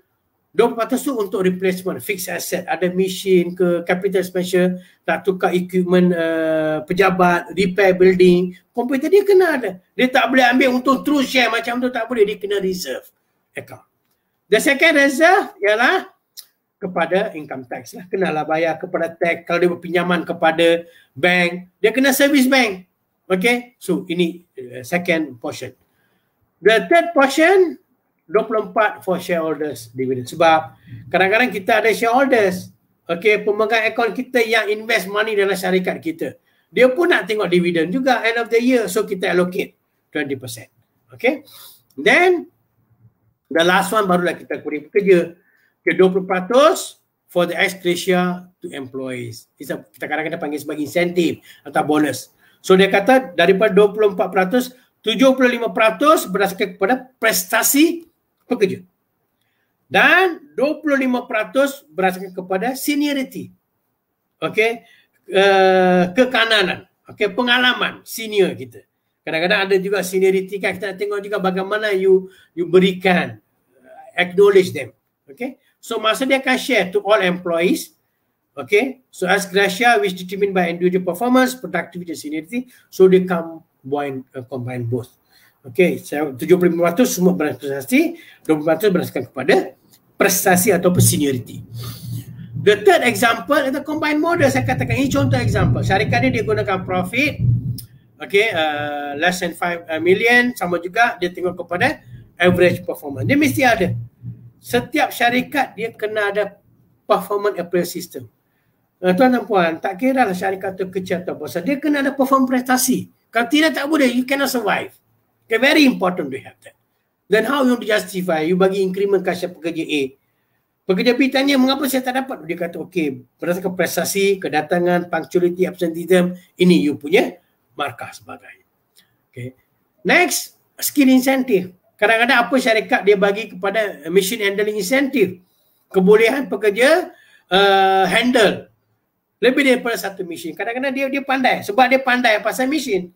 20% tu untuk replacement, fixed asset. Ada mesin ke, capital expenditure, nak tukar equipment pejabat, repair building. Komputer dia kena ada. Dia tak boleh ambil untuk terus share macam tu, tak boleh. Dia kena reserve account. The second reserve ialah kepada income tax lah. Kenalah bayar kepada tax. Kalau dia berpinjaman kepada bank, dia kena service bank. Okay, so ini second portion. The third portion, 24 for shareholders dividend. Sebab kadang-kadang kita ada shareholders, okay, pemegang akaun kita yang invest money dalam syarikat kita. Dia pun nak tengok dividen juga end of the year. So kita allocate 20%. Okay. Then the last one barulah kita beri pekerja. Okay, 20% for the ex gratia to employees. Kita kadang-kadang panggil sebagai insentif atau bonus. So dia kata daripada 24%, 75% berdasarkan kepada prestasi pekerja. Dan 25% berdasarkan kepada seniority. Okey, kekanan, okey, pengalaman senior kita. Kadang-kadang ada juga seniority kan, kita nak tengok juga bagaimana you berikan, acknowledge them. Okey, so masa dia akan share to all employees. Okay, so as gratia which determined by individual performance, productivity, seniority, so they combine both. Okay, 75% semua berprestasi, 20% berdasarkan kepada prestasi atau seniority. The third example is the combined model. Saya katakan ini contoh example. Syarikat ni dia gunakan profit, okay, less than 5 million, sama juga dia tengok kepada average performance. Dia mesti ada. Setiap syarikat dia kena ada performance appraisal system. Tuan dan puan, tak kira lah syarikat tu kecil atau besar, dia kena ada perform prestasi. Kalau tidak tak boleh, you cannot survive. Okay, very important to have that. Then how you justify, you bagi increment kasih pekerja A. Pekerja B tanya, mengapa saya tak dapat? Dia kata, okay, berdasarkan prestasi, kedatangan, punctuality, absenteeism, ini you punya markah sebagainya. Okay. Next, skill incentive. Kadang-kadang apa syarikat dia bagi kepada machine handling incentive. Kebolehan pekerja handle lebih daripada satu mesin. Kadang-kadang dia pandai. Sebab dia pandai pasal mesin.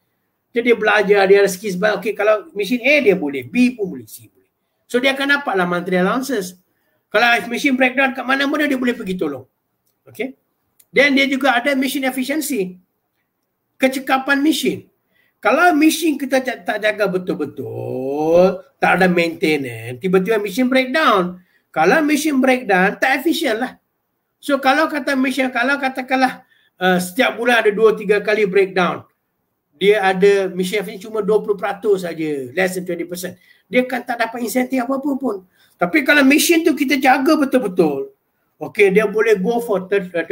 Jadi dia belajar, dia ada skills. Okay, kalau mesin A dia boleh, B pun boleh, C boleh. So dia akan dapatlah monthly allowances. Kalau mesin breakdown kat mana dia boleh pergi tolong. Okay. Dan dia juga ada mesin efficiency. Kecekapan mesin. Kalau mesin kita tak jaga betul-betul, tak ada maintenance, tiba-tiba mesin breakdown. Kalau mesin breakdown, tak efisien lah. So kalau kata mesin, kalau katakanlah setiap bulan ada 2-3 kali breakdown, dia ada mission efficiency cuma 20% saja, less than 20%, dia kan tak dapat insentif apa-apa pun. Tapi kalau mission tu kita jaga betul-betul, okay, dia boleh go for 25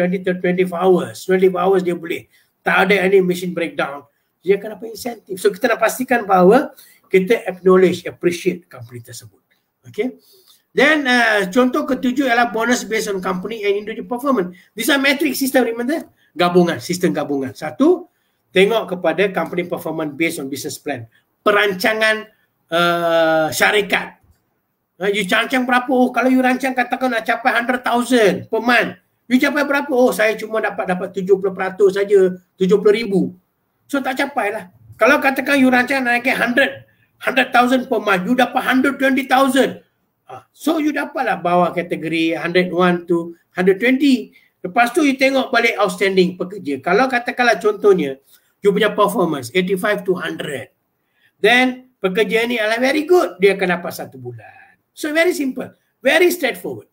hours dia boleh. Tak ada any mission breakdown, dia akan dapat insentif. So kita nak pastikan bahawa kita acknowledge, appreciate company tersebut. Okay. Then contoh ketujuh ialah bonus based on company and individual performance. These are metric system, remember? Gabungan, sistem gabungan. Satu, tengok kepada company performance based on business plan. Perancangan syarikat. You rancang berapa? Oh, kalau you rancang katakan nak capai 100,000 per month. You capai berapa? Oh, saya cuma dapat 70% saja, 70,000. So tak capai lah. Kalau katakan you rancang nak naik 100,000 per month, you dapat 120,000. So you dapatlah bawah kategori 101 to 120. Lepas tu you tengok balik outstanding pekerja. Kalau katakanlah contohnya you punya performance 85 to 100. Then pekerja ni adalah very good, dia akan dapat 1 bulan. So very simple, very straightforward.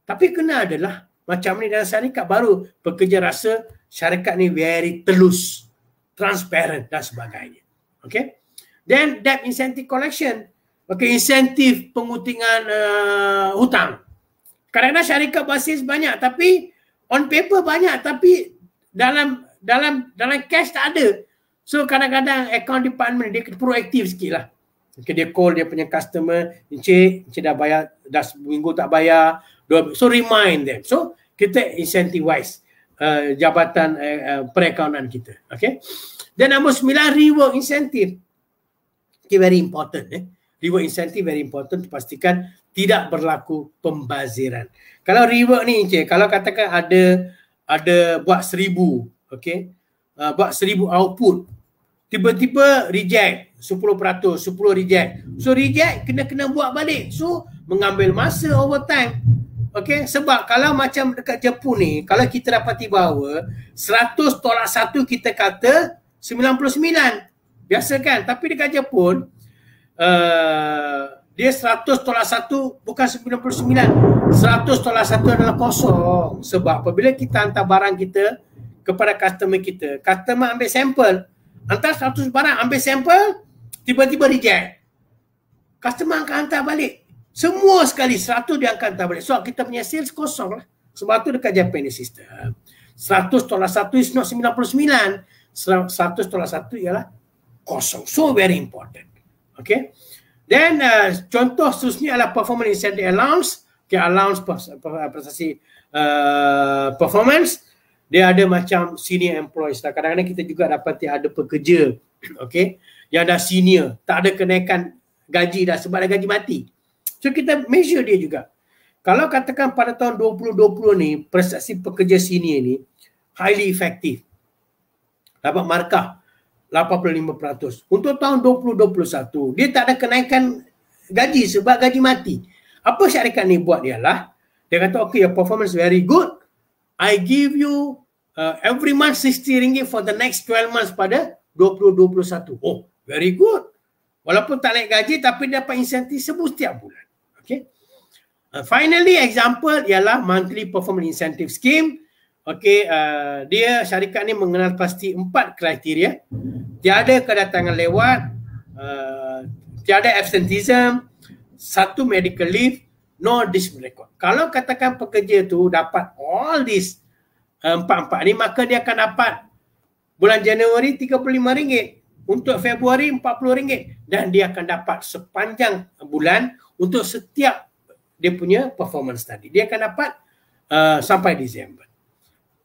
Tapi kena adalah macam ni dalam syarikat baru pekerja rasa syarikat ni very telus, transparent dan sebagainya. Okay. Then debt incentive collection. Okay, insentif pengutingan hutang. Kadang-kadang syarikat basis banyak tapi on paper banyak tapi dalam cash tak ada. So kadang-kadang account department dia proaktif sikit lah. Okay, dia call dia punya customer, Encik dah bayar, dah seminggu tak bayar. So remind them. So kita incentivize jabatan perakaunan kita. Okay. Dan nombor 9, reward incentive. Okay, very important. Reward incentive very important, pastikan tidak berlaku pembaziran. Kalau reward ni Encik, kalau katakan ada buat 1,000, okay, buat 1,000 output, tiba-tiba reject 10%, 10 reject. So reject kena buat balik. So mengambil masa overtime. Okay, sebab kalau macam dekat Jepun ni, kalau kita dapati bahawa 100 tolak 1 kita kata 99. Biasa kan? Tapi dekat Jepun dia 100 tolak 1 bukan 99. 100 tolak 1 adalah kosong. Sebab apabila kita hantar barang kita kepada customer kita, customer ambil sampel, hantar 100 barang, ambil sampel, tiba-tiba reject, customer akan hantar balik. Semua sekali 100 dia akan hantar balik. So kita punya sales kosong lah. Sebab tu dekat Japanese system 100 tolak 1 is not 99. 100 tolak 1 ialah kosong. So very important. Okay. Then contoh seterusnya adalah performance incentive allowance. Okay, allowance prestasi performance. Dia ada macam senior employees. Kadang-kadang kita juga dapati ada pekerja, okay, yang dah senior, tak ada kenaikan gaji dah sebab ada gaji mati. So kita measure dia juga. Kalau katakan pada tahun 2020 ni prestasi pekerja senior ni highly effective, dapat markah 85%. Untuk tahun 2021, dia tak ada kenaikan gaji sebab gaji mati. Apa syarikat ni buat ialah, dia kata, okay, your performance very good. I give you every month RM60 for the next 12 months pada 2021. Oh, very good. Walaupun tak naik gaji, tapi dapat insentif setiap bulan. Okay. Finally, example ialah monthly performance incentive scheme. Okay, dia syarikat ni mengenal pasti 4 kriteria. Tiada kedatangan lewat, tiada absenteeism, 1 medical leave, no discipline record. Kalau katakan pekerja tu dapat all these 4 ni, maka dia akan dapat bulan Januari RM35, untuk Februari RM40, dan dia akan dapat sepanjang bulan untuk setiap dia punya performance tadi. Dia akan dapat sampai Disember.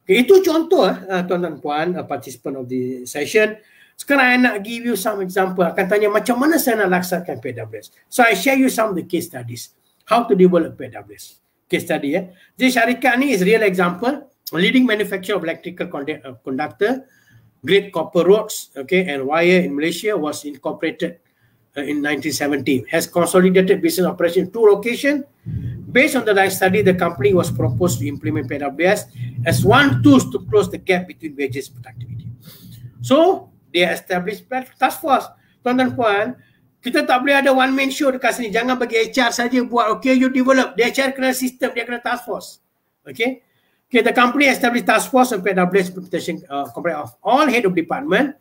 Okay, itu contoh tuan-tuan puan, participant of the session. Sekarang I nak give you some example. Akan tanya macam mana saya nak laksanakan PWS. So I share you some of the case studies. How to develop PWS. Case study ya. Jadi syarikat ni is real example. Leading manufacturer of electrical conductor, Great Copper Roads, okay, and Wire in Malaysia was incorporated in 1970. Has consolidated business operation in 2 locations. Based on the line study, the company was proposed to implement PWS as one tool to close the gap between wages and productivity. So, they established task force. Tuan-tuan puan, kita tak boleh ada one man show dekat sini. Jangan bagi HR saja buat, okay, you develop. The HR kena sistem, dia kena task force. Okay. Okay, the company established task force on PWS implementation of all head of department.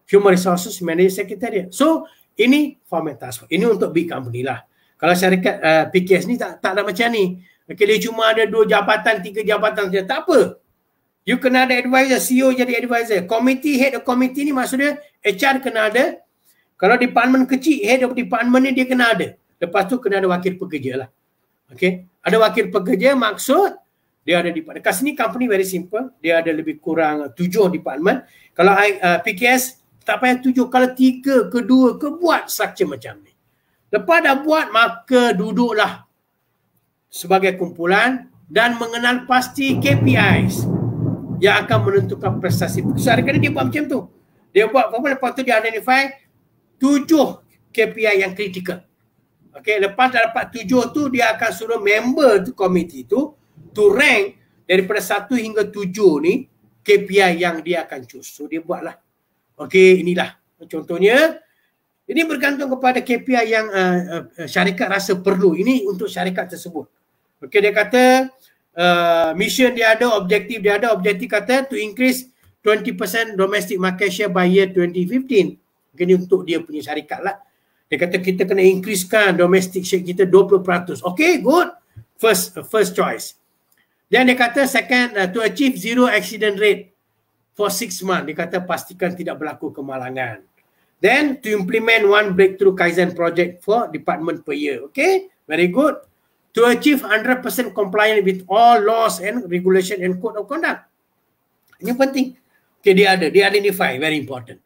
Human Resources Manager Secretariat. So ini format task force. Ini untuk big company lah. Kalau syarikat PKS ni tak ada macam ni. Okay, dia cuma ada 2 jabatan, 3 jabatan saja. Tak apa. You kena ada advisor, CEO jadi advisor. Committee, head of committee ni maksudnya HR kena ada. Kalau department kecil, head of department ni dia kena ada. Lepas tu kena ada wakil pekerja lah. Okay. Ada wakil pekerja maksud dia ada department. Kat sini company very simple. Dia ada lebih kurang 7 department. Kalau PKS tak payah 7. Kalau 3 ke 2 ke buat structure macam ni. Lepas dah buat maka duduklah sebagai kumpulan dan mengenal pasti KPIs yang akan menentukan prestasi. Kadang-kadang dia buat macam tu. Dia buat apa, lepas tu dia identify 7 KPI yang kritikal. Okay, lepas dah dapat 7 tu dia akan suruh member tu komiti tu to rank daripada 1 hingga 7 ni KPI yang dia akan choose. So dia buatlah. Okay, inilah contohnya. Ini bergantung kepada KPI yang syarikat rasa perlu. Ini untuk syarikat tersebut. Okay, dia kata mission dia ada, objektif dia ada. Objektif kata to increase 20% domestic market share by year 2015. Okay, ini untuk dia punya syarikat lah. Dia kata kita kena increasekan domestic share kita 20%. Okay, good. First choice. Dan dia kata second, to achieve zero accident rate for 6 months. Dia kata pastikan tidak berlaku kemalangan. Then to implement 1 breakthrough Kaizen project for department per year. Okay, very good. To achieve 100% compliance with all laws and regulation and code of conduct. Ini penting. Okay, dia identify, very important.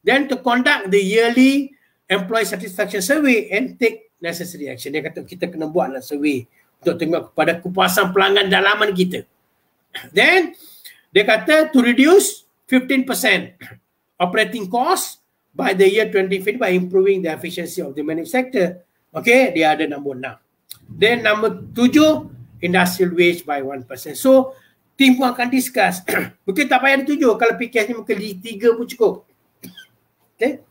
Then to conduct the yearly employee satisfaction survey and take necessary action. Dia kata kita kena buatlah survey untuk tengok kepada kepuasan pelanggan dalaman kita. Then dia kata to reduce 15% operating cost by the year 2050 by improving the efficiency of the managed sector. Okay, dia ada nombor 6. Then nombor 7, industrial wage by 1%. So, tim pun akan discuss. Mungkin tak payah ada 7. Kalau PKS ni mungkin 3 pun cukup. Okay.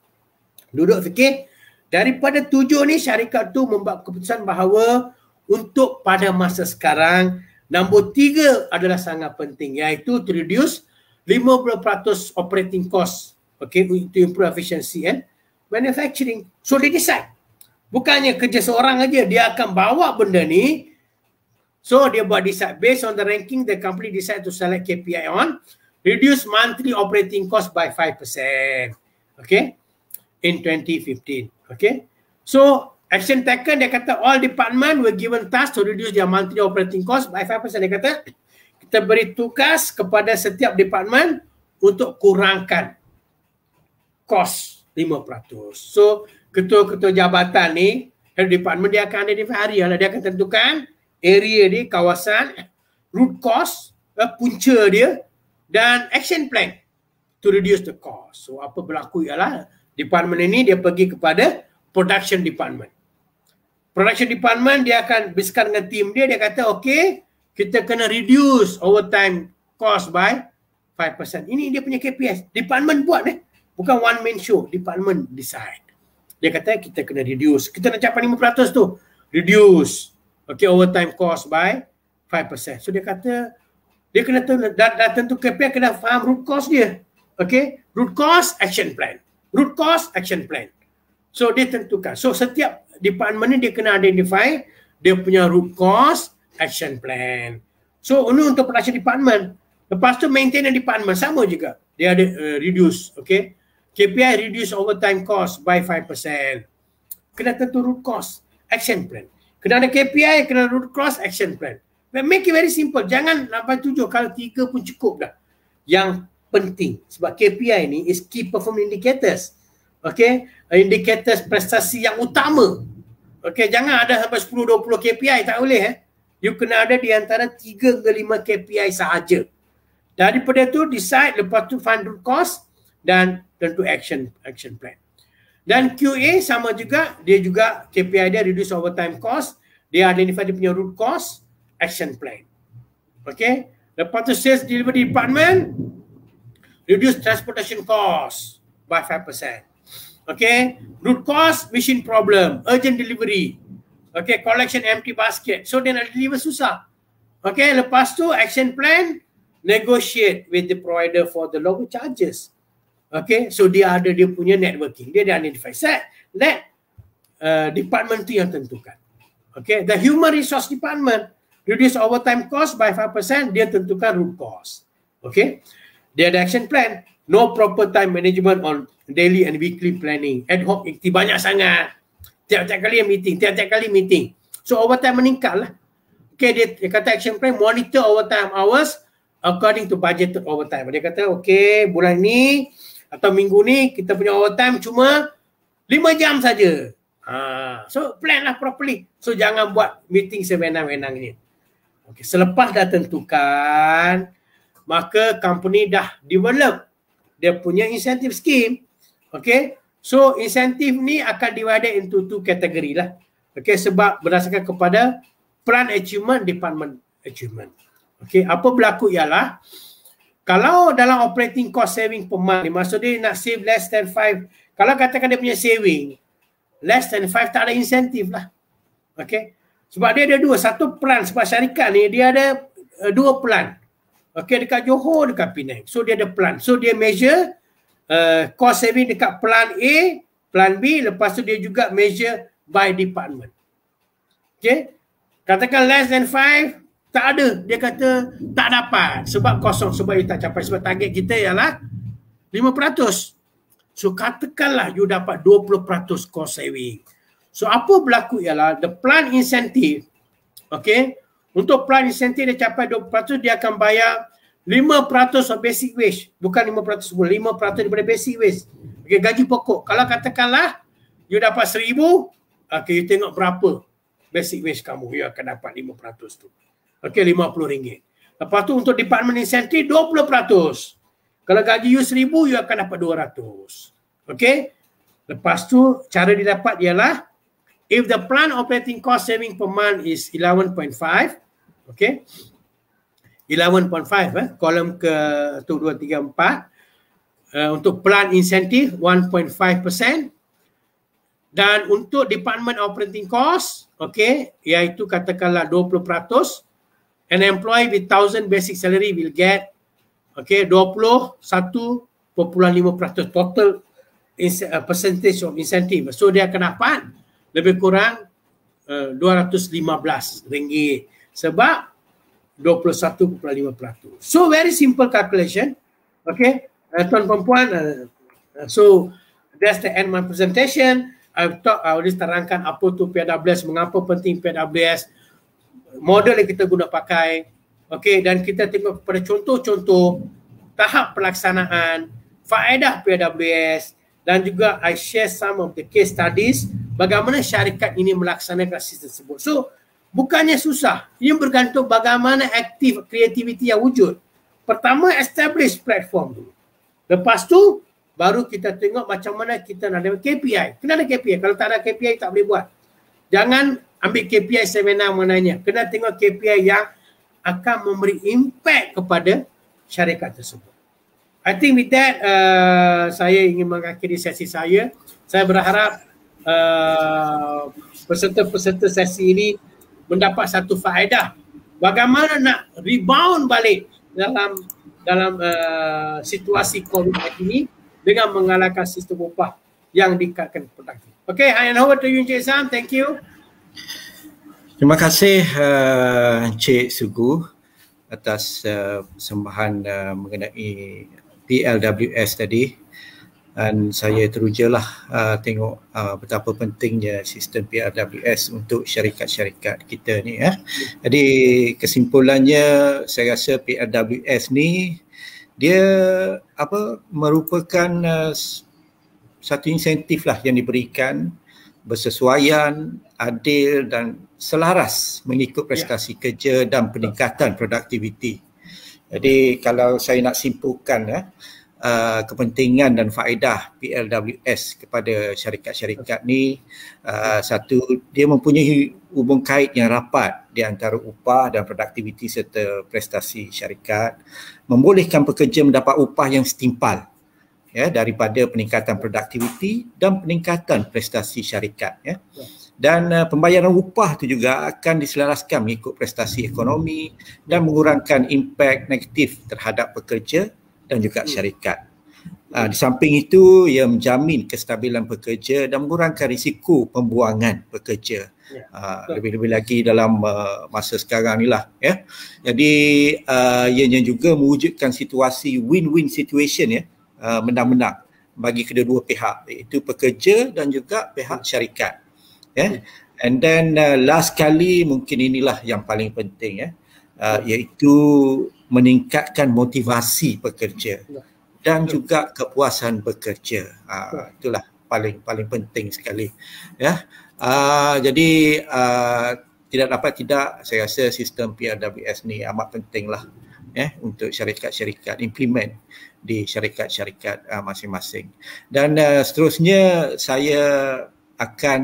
Duduk fikir. Daripada 7 ni, syarikat tu membuat keputusan bahawa untuk pada masa sekarang, nombor 3 adalah sangat penting. Iaitu to reduce 50% operating cost. Okay, to improve efficiency and manufacturing. So, they decide. Bukannya kerja seorang aja, dia akan bawa benda ni. So, dia buat decide. Based on the ranking, the company decide to select KPI on reduce monthly operating cost by 5%. Okay, in 2015. Okay, so action taken, dia kata all department were given task to reduce their monthly operating cost by 5%. Dia kata, kita beri tugas kepada setiap department untuk kurangkan kos 5%. So, ketua-ketua jabatan ni, head department dia akan identify area lah. Dia akan tentukan area ni, kawasan, root cause, punca dia dan action plan to reduce the cost. So, apa berlaku ialah department ini dia pergi kepada production department. Production department dia akan biskan dengan tim dia, dia kata okay, kita kena reduce overtime cost by 5%. Ini dia punya KPI. Department buat bukan one man show, department decide. Dia kata kita kena reduce. Kita nak capai 5% tu. Reduce. Okay, overtime cost by 5%. So dia kata, dia kena dah tentu KPI, kena faham root cause dia. Okay, root cause, action plan. Root cause, action plan. So dia tentukan. So setiap department ni dia kena identify dia punya root cause, action plan. So ini untuk production department. Lepas tu maintenance department sama juga. Dia ada reduce. Okay. KPI reduce overtime cost by 5%. Kena tentu root cause, action plan. Kena ada KPI, kena root cause, action plan. Make it very simple. Jangan sampai 7. Kalau 3 pun cukup dah. Yang penting. Sebab KPI ni is key performance indicators. Okay. Indicators prestasi yang utama. Okay. Jangan ada sampai 10-20 KPI. Tak boleh. You kena ada di antara 3 ke 5 KPI sahaja. Daripada tu decide, lepas tu find root cause dan tentu action plan. Dan QA sama juga, dia juga KPI dia reduce overtime cost, dia identify dia punya root cause, action plan. Okay. Lepas tu sales delivery department reduce transportation cost by 5%. Okay. Root cause, mission problem, urgent delivery. Okay, collection empty basket. So dia nak deliver susah. Okay, lepas tu action plan, negotiate with the provider for the lower charges. Okay, so dia ada dia punya networking, dia ada identify. Let department tu yang tentukan. Okay, the human resource department reduce overtime cost by 5%, dia tentukan root cause. Okay, dia ada action plan, no proper time management on daily and weekly planning, ad hoc aktiviti banyak sangat, tiap-tiap kali meeting, so overtime meningkat lah. Okay, dia kata action plan, monitor overtime hours according to budgeted overtime. Dia kata okay, bulan ni atau minggu ni kita punya overtime cuma 5 jam saja. So plan lah properly. So jangan buat meeting sewenang-wenangnya. Okay, selepas dah tentukan, maka company dah develop dia punya incentive scheme. Okay, so incentive ni akan divided into 2 kategori lah. Okay, sebab berdasarkan kepada plan achievement, department achievement. Okay, apa berlaku ialah kalau dalam operating cost saving per month, maksud dia nak save less than 5, kalau katakan dia punya saving less than 5, tak ada insentif lah. Okay, sebab dia ada 2, satu plan, sebab syarikat ni dia ada 2 plan. Okay, dekat Johor, dekat Penang. So dia ada plan. So dia measure cost saving dekat plan A, plan B, lepas tu dia juga measure by department. Okay, katakan less than 5, tak ada. Dia kata tak dapat sebab kosong, sebab dia tak capai, sebab target kita ialah 5%. So katakanlah you dapat 20% cost saving. So apa berlaku ialah the plan incentive, okay, untuk plan incentive dia capai 20%, dia akan bayar 5% of basic wage. Bukan 5% semua, 5% daripada basic wage. Okay, gaji pokok. Kalau katakanlah you dapat 1,000, okay, you tengok berapa basic wage kamu, you akan dapat 5% tu. Okay, RM50. Lepas tu untuk department incentive 20%. Kalau gaji you 1,000, you akan dapat 200. Okay. Lepas tu cara didapat ialah if the plan operating cost saving per month is 11.5, okay, 11.5 kolom ke 1, 2, 3, 4, untuk plan incentive 1.5%, dan untuk department operating cost, okay, iaitu katakanlah 20%, an employee with 1,000 basic salary will get, okay, 21.5% total percentage of incentive. So dia akan dapat lebih kurang RM215 sebab 21.5%. So very simple calculation. Okay, tuan-tuan puan, so that's the end of my presentation. I already terangkan apa tu PWS, mengapa penting PWS, model yang kita guna pakai, okay, dan kita tengok kepada contoh-contoh tahap pelaksanaan, faedah PWS, dan juga I share some of the case studies bagaimana syarikat ini melaksanakan sistem tersebut. So bukannya susah, ini bergantung bagaimana aktif kreativiti yang wujud. Pertama, establish platform dulu. Lepas tu baru kita tengok macam mana kita nak ada KPI. Kena ada KPI. Kalau tak ada KPI tak boleh buat. Jangan ambil KPI sewenang-wenangnya. Kena tengok KPI yang akan memberi impact kepada syarikat tersebut. I think with that, saya ingin mengakhiri sesi saya. Saya berharap peserta-peserta sesi ini mendapat satu faedah. Bagaimana nak rebound balik dalam situasi COVID ini dengan mengalahkan sistem upah yang dikatakan produktif. Okay, I hand over to you, Encik Sam. Thank you. Terima kasih Encik Sugu atas persembahan mengenai PLWS tadi, dan saya terujalah tengok betapa pentingnya sistem PLWS untuk syarikat-syarikat kita ni ya. Jadi kesimpulannya saya rasa PLWS ni dia merupakan satu insentif lah yang diberikan bersesuaian, adil dan selaras mengikut prestasi kerja dan peningkatan produktiviti. Jadi kalau saya nak simpulkan kepentingan dan faedah PLWS kepada syarikat-syarikat ni, satu, dia mempunyai hubung kait yang rapat di antara upah dan produktiviti serta prestasi syarikat, membolehkan pekerja mendapat upah yang setimpal ya daripada peningkatan produktiviti dan peningkatan prestasi syarikat ya. Dan pembayaran upah itu juga akan diselaraskan mengikut prestasi ekonomi dan mengurangkan impak negatif terhadap pekerja dan juga syarikat. Di samping itu, ia menjamin kestabilan pekerja dan mengurangkan risiko pembuangan pekerja. Lebih-lebih lagi dalam masa sekarang ni lah. Ya. Jadi, ianya juga mewujudkan situasi win-win situation, ya, menang-menang bagi kedua-dua pihak, iaitu pekerja dan juga pihak syarikat. Ya. And then last kali, mungkin inilah yang paling penting, ya, iaitu meningkatkan motivasi pekerja dan juga kepuasan bekerja. Itulah paling penting sekali, ya. Jadi tidak dapat tidak, saya rasa sistem PRWS ni amat penting lah, ya, untuk syarikat-syarikat implement di syarikat-syarikat masing-masing. Dan seterusnya saya akan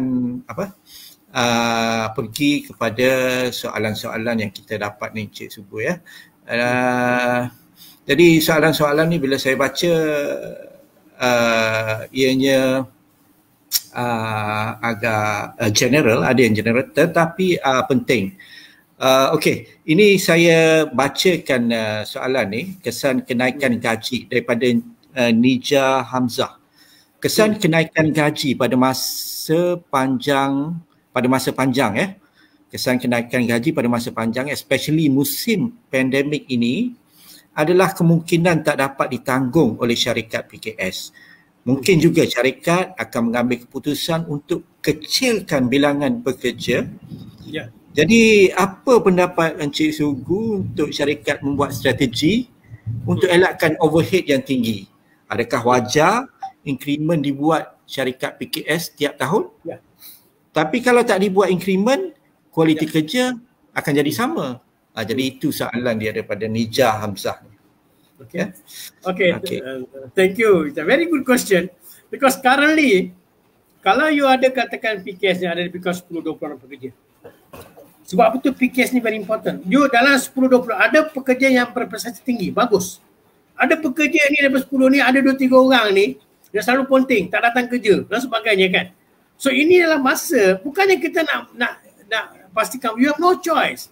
pergi kepada soalan-soalan yang kita dapat ni, Encik Subu, ya. Jadi soalan-soalan ni bila saya baca, ianya agak general, ada yang general tetapi penting. Okey, ini saya bacakan soalan ni, kesan kenaikan gaji daripada Nija Hamzah. Kesan kenaikan gaji pada masa panjang, ya. Kesan kenaikan gaji pada masa panjang, especially musim pandemik ini, adalah kemungkinan tak dapat ditanggung oleh syarikat PKS. Mungkin juga syarikat akan mengambil keputusan untuk kecilkan bilangan pekerja. Ya. Jadi apa pendapat Encik Sugu untuk syarikat membuat strategi untuk elakkan overhead yang tinggi? Adakah wajar increment dibuat syarikat PKS tiap tahun? Ya. Tapi kalau tak dibuat increment, kualiti kerja akan jadi sama. Jadi itu soalan dia daripada Nija Hamzah. Okay. Thank you. It's a very good question. Because currently, kalau you ada katakan PKS ni ada lebih kurang 10-20 orang pekerja. Sebab itu PKS ni very important. You dalam 10-20 ada pekerja yang berprestasi tinggi, bagus. Ada pekerja ni daripada 10 ni ada 2-3 orang ni yang selalu ponting, tak datang kerja dan sebagainya kan. So ini adalah masa, bukannya kita nak pastikan, you have no choice.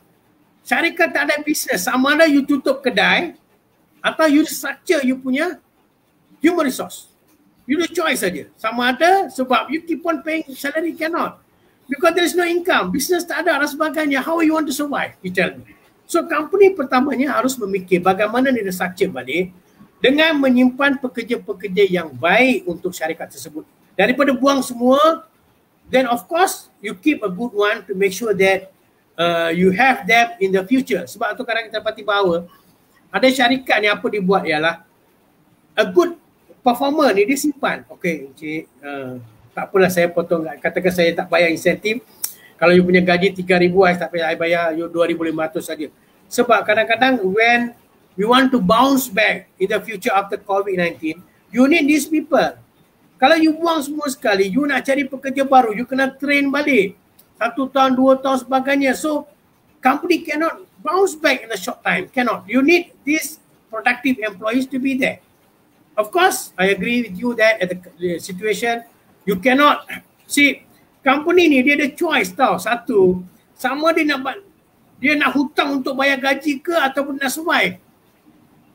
Syarikat tak ada bisnes, sama ada you tutup kedai atau you structure you punya human resource. You the choice saja. Sama ada sebab you keep on paying salary, cannot. Because there is no income, business tak ada dan sebagainya. How you want to survive? You tell me. So company pertamanya harus memikir bagaimana dia structure balik dengan menyimpan pekerja-pekerja yang baik untuk syarikat tersebut. Daripada buang semua, then of course you keep a good one to make sure that you have them in the future. Sebab tu kadang kita dapati bahawa ada syarikat ni apa dibuat ialah a good performer ni dia simpan. Okey, Encik, tak apalah saya potong, katakan saya tak bayar insentif. Kalau you punya gaji 3,000, saya tak payah bayar you 2,500 saja. Sebab kadang-kadang when we want to bounce back in the future after COVID-19, you need these people. Kalau you buang semua sekali, you nak cari pekerja baru, you kena train balik. 1 tahun, 2 tahun sebagainya. So, company cannot bounce back in a short time. Cannot. You need these productive employees to be there. Of course, I agree with you that at the situation, you cannot see company ni dia ada choice tau. Satu, sama dia nak hutang untuk bayar gaji ke ataupun nak survive.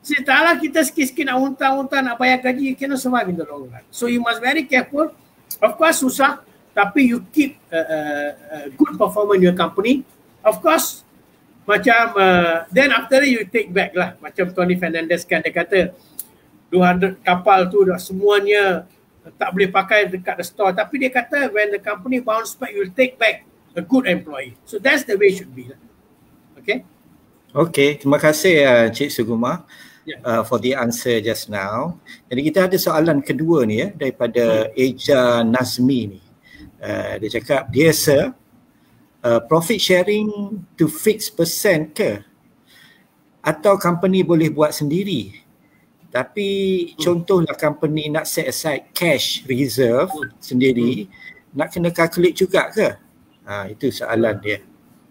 Setelah kita sikit-sikit nak hutang-hutang nak bayar gaji, you cannot survive in the long run. So you must very careful. Of course susah, tapi you keep a good performance in your company. Of course, macam then after that you take back lah. Macam Tony Fernandez kan dia kata 200 kapal tu dah semuanya tak boleh pakai dekat the store. Tapi dia kata when the company bounce back, you will take back a good employee. So that's the way it should be. Okay? Okay, terima kasih Cik Suguma for the answer just now. Jadi kita ada soalan kedua ni daripada Eja Nazmi ni. Dia cakap, dear sir, profit sharing to fixed percent ke? Atau company boleh buat sendiri? Tapi contohlah company nak set aside cash reserve sendiri, nak kena calculate juga ke? Itu soalan dia.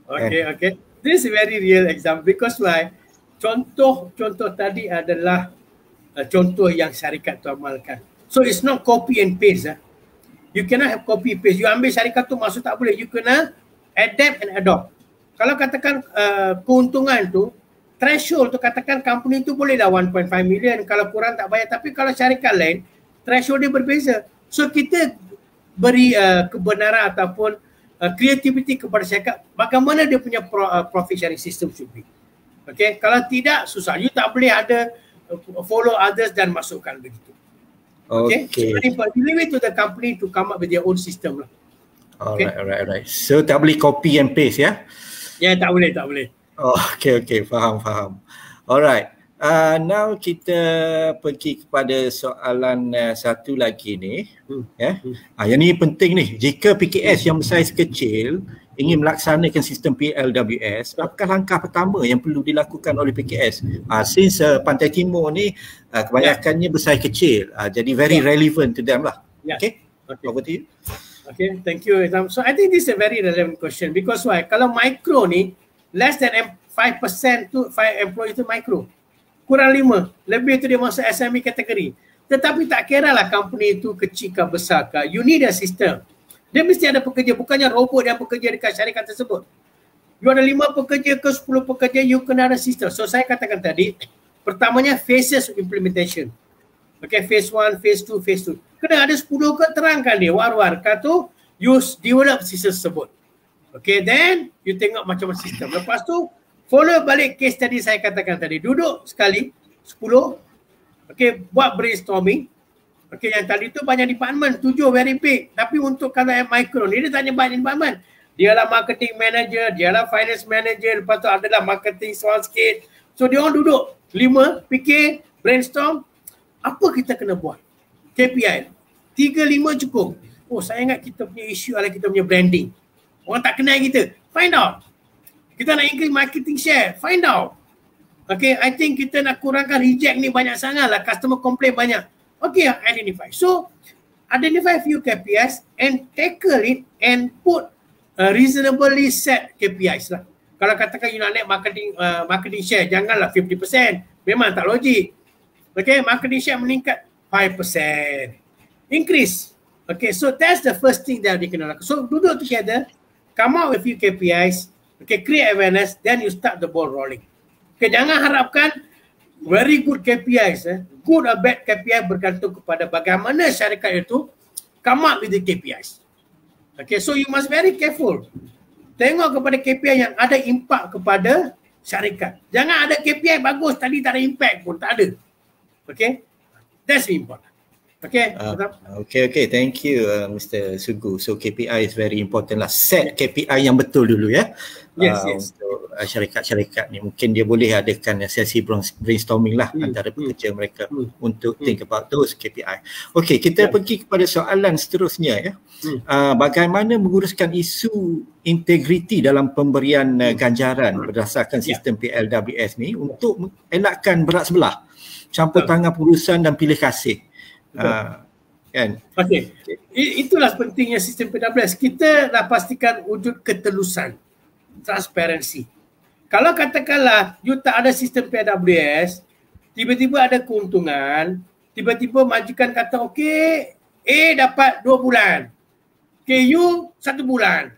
Okay. This is a very real example because why? Contoh tadi adalah contoh yang syarikat tu amalkan. So it's not copy and paste. You cannot have copy paste. You ambil syarikat tu masuk tak boleh. You kena adapt and adopt. Kalau katakan keuntungan tu threshold tu katakan company tu bolehlah 1.5 million, kalau kurang tak bayar, tapi kalau syarikat lain threshold dia berbeza. So kita beri kebenaran ataupun creativity kepada syarikat bagaimana dia punya profit sharing system should be. Okay, kalau tidak susah, you tak boleh ada follow others dan masukkan begitu. Okay, so you leave it to the company to come up with their own system lah. Alright. So tak boleh copy and paste ya? Ya, tak boleh. Okay, faham. Alright. Now kita pergi kepada soalan satu lagi ni. Yang ni penting ni. Jika PKS yang bersaiz kecil ingin melaksanakan sistem PLWS, apakah langkah pertama yang perlu dilakukan oleh PKS? Since Pantai Timur ni kebanyakannya bersaiz kecil, jadi very relevant to them lah. Okay. Over to you. Okay, thank you. So I think this is a very relevant question because why? Kalau micro ni less than 5% tu 5 employee tu micro. Kurang 5, lebih tu dia masuk SME kategori. Tetapi tak kira lah company itu kecil ke besar ke, you need a system. Dia mesti ada pekerja, bukannya robot yang bekerja dekat syarikat tersebut. You ada 5 pekerja ke 10 pekerja, you kena ada sistem. So saya katakan tadi, pertamanya phases of implementation. Okay, phase 1, phase 2, phase 2. Kena ada 10 ke, terangkan dia, war-war. Kata you develop sistem tersebut. Okay, then you tengok macam mana sistem. Lepas tu, follow balik case tadi saya katakan tadi. Duduk sekali, 10. Okay, buat brainstorming. Okay, yang tadi tu banyak department, 7 very big. Tapi untuk kalau yang micro ni, dia tak ada banyak department. Dia lah marketing manager, dia lah finance manager, lepas tu adalah marketing soal sikit. So, dia orang duduk, 5, fikir, brainstorm. Apa kita kena buat? KPI. 3-5 cukup. Oh, saya ingat kita punya isu adalah kita punya branding. Orang tak kenal kita. Find out. Kita nak increase marketing share. Find out. Okay, I think kita nak kurangkan reject ni banyak sangat lah. Customer complain banyak. Okay, identify. So, identify few KPIs and tackle it and put reasonably set KPIs lah. Kalau katakan you nak naik marketing share, janganlah 50%. Memang tak logik. Okay, marketing share meningkat 5%. Increase. Okay, so that's the first thing that they can lakukan. So, duduk together, come out with few KPIs, okay, create awareness, then you start the ball rolling. Okay, jangan harapkan very good KPIs. Good or bad KPI bergantung kepada bagaimana syarikat itu come up with the KPIs. Okay, so you must very careful. Tengok kepada KPI yang ada impact kepada syarikat. Jangan ada KPI bagus, tadi tak ada impact pun, tak ada. Okay, that's important. Okay. Okay. Thank you, Mr. Sugu. So KPI is very important lah. Set KPI yang betul dulu ya. Yes. Untuk syarikat-syarikat ni mungkin dia boleh adakan sesi brainstorming lah antara pekerja mereka untuk think about those KPI. Okay, kita pergi kepada soalan seterusnya ya. Bagaimana menguruskan isu integriti dalam pemberian ganjaran berdasarkan sistem PLWS ni untuk elakkan berat sebelah, campur tangan pengurusan dan pilih kasih. Kan? Okay. Itulah pentingnya sistem PWS. Kita dah pastikan wujud ketelusan, transparansi. Kalau katakanlah you tak ada sistem PWS, tiba-tiba ada keuntungan, tiba-tiba majikan kata okey, A dapat 2 bulan, you 1 bulan.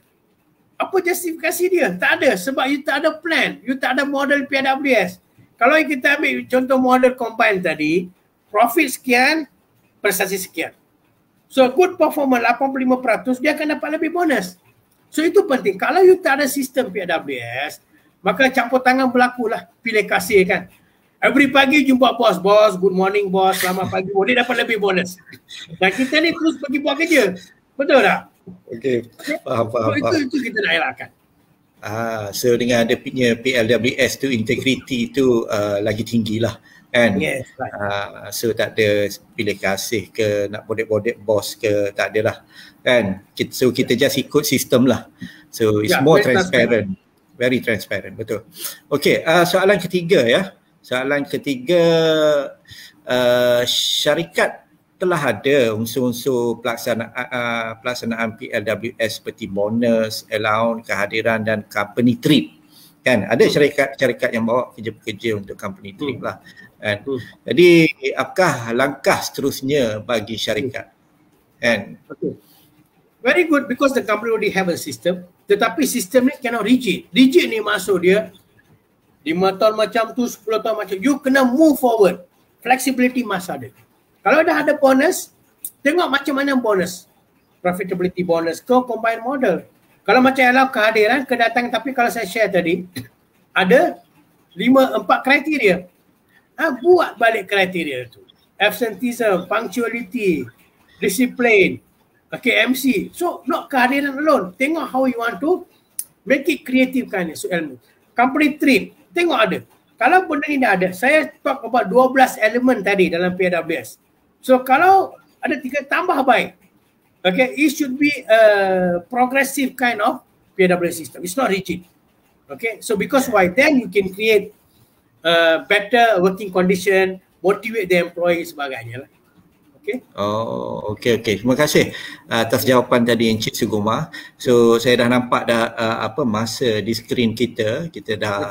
Apa justifikasi dia? Tak ada, sebab you tak ada plan, you tak ada model PWS. Kalau kita ambil contoh model combine tadi, profit sekian, prestasi sekian. So good performance 85%, dia akan dapat lebih bonus. So itu penting. Kalau you tak ada sistem PWS, maka campur tangan berlakulah, pilih kasih kan. Every pagi jumpa bos, good morning bos, selamat pagi, dia dapat lebih bonus. Dan kita ni terus pergi buat kerja. Betul tak? Okay. Faham. Itu kita nak elakkan. So dengan ada PLWS tu, integriti tu lagi tinggi lah. Kan? Yes, right. So tak ada pilih kasih ke, nak bodek-bodek bos ke, tak ada lah kan. So kita just ikut sistem lah. So it's more transparent. Very transparent, betul. Okay, soalan ketiga ya. Soalan ketiga, syarikat telah ada unsur-unsur pelaksanaan PLWS seperti bonus, allowance, kehadiran dan company trip. Kan, ada syarikat yang bawa pekerja untuk company trip lah. Kan? Jadi apakah langkah seterusnya bagi syarikat? Kan? Okay. Very good, because the company already have a system. Tetapi sistem ni cannot rigid. Rigid ni maksud dia 5 tahun macam tu, 10 tahun macam, you kena move forward. Flexibility must ada. Kalau dah ada bonus, tengok macam mana bonus. Profitability bonus ke combined model. Kalau macam allow kehadiran, kedatangan, tapi kalau saya share tadi, ada 4 kriteria. Buat balik kriteria tu. Absenteeism, punctuality, discipline, MC. So not kehadiran alone. Tengok how you want to make it creative kind of ilmu. Company trip, tengok ada. Kalau benda ni dah ada, saya talk about 12 elemen tadi dalam PWS. So kalau ada 3 tambah baik. Okay, it should be a progressive kind of PWS system. It's not rigid. Okay, so because why? Then you can create better working condition, motivate the employees sebagainya lah. Okay. Oh, okey. Terima kasih atas jawapan tadi Encik Suguma. So saya dah nampak dah masa di skrin kita. Kita dah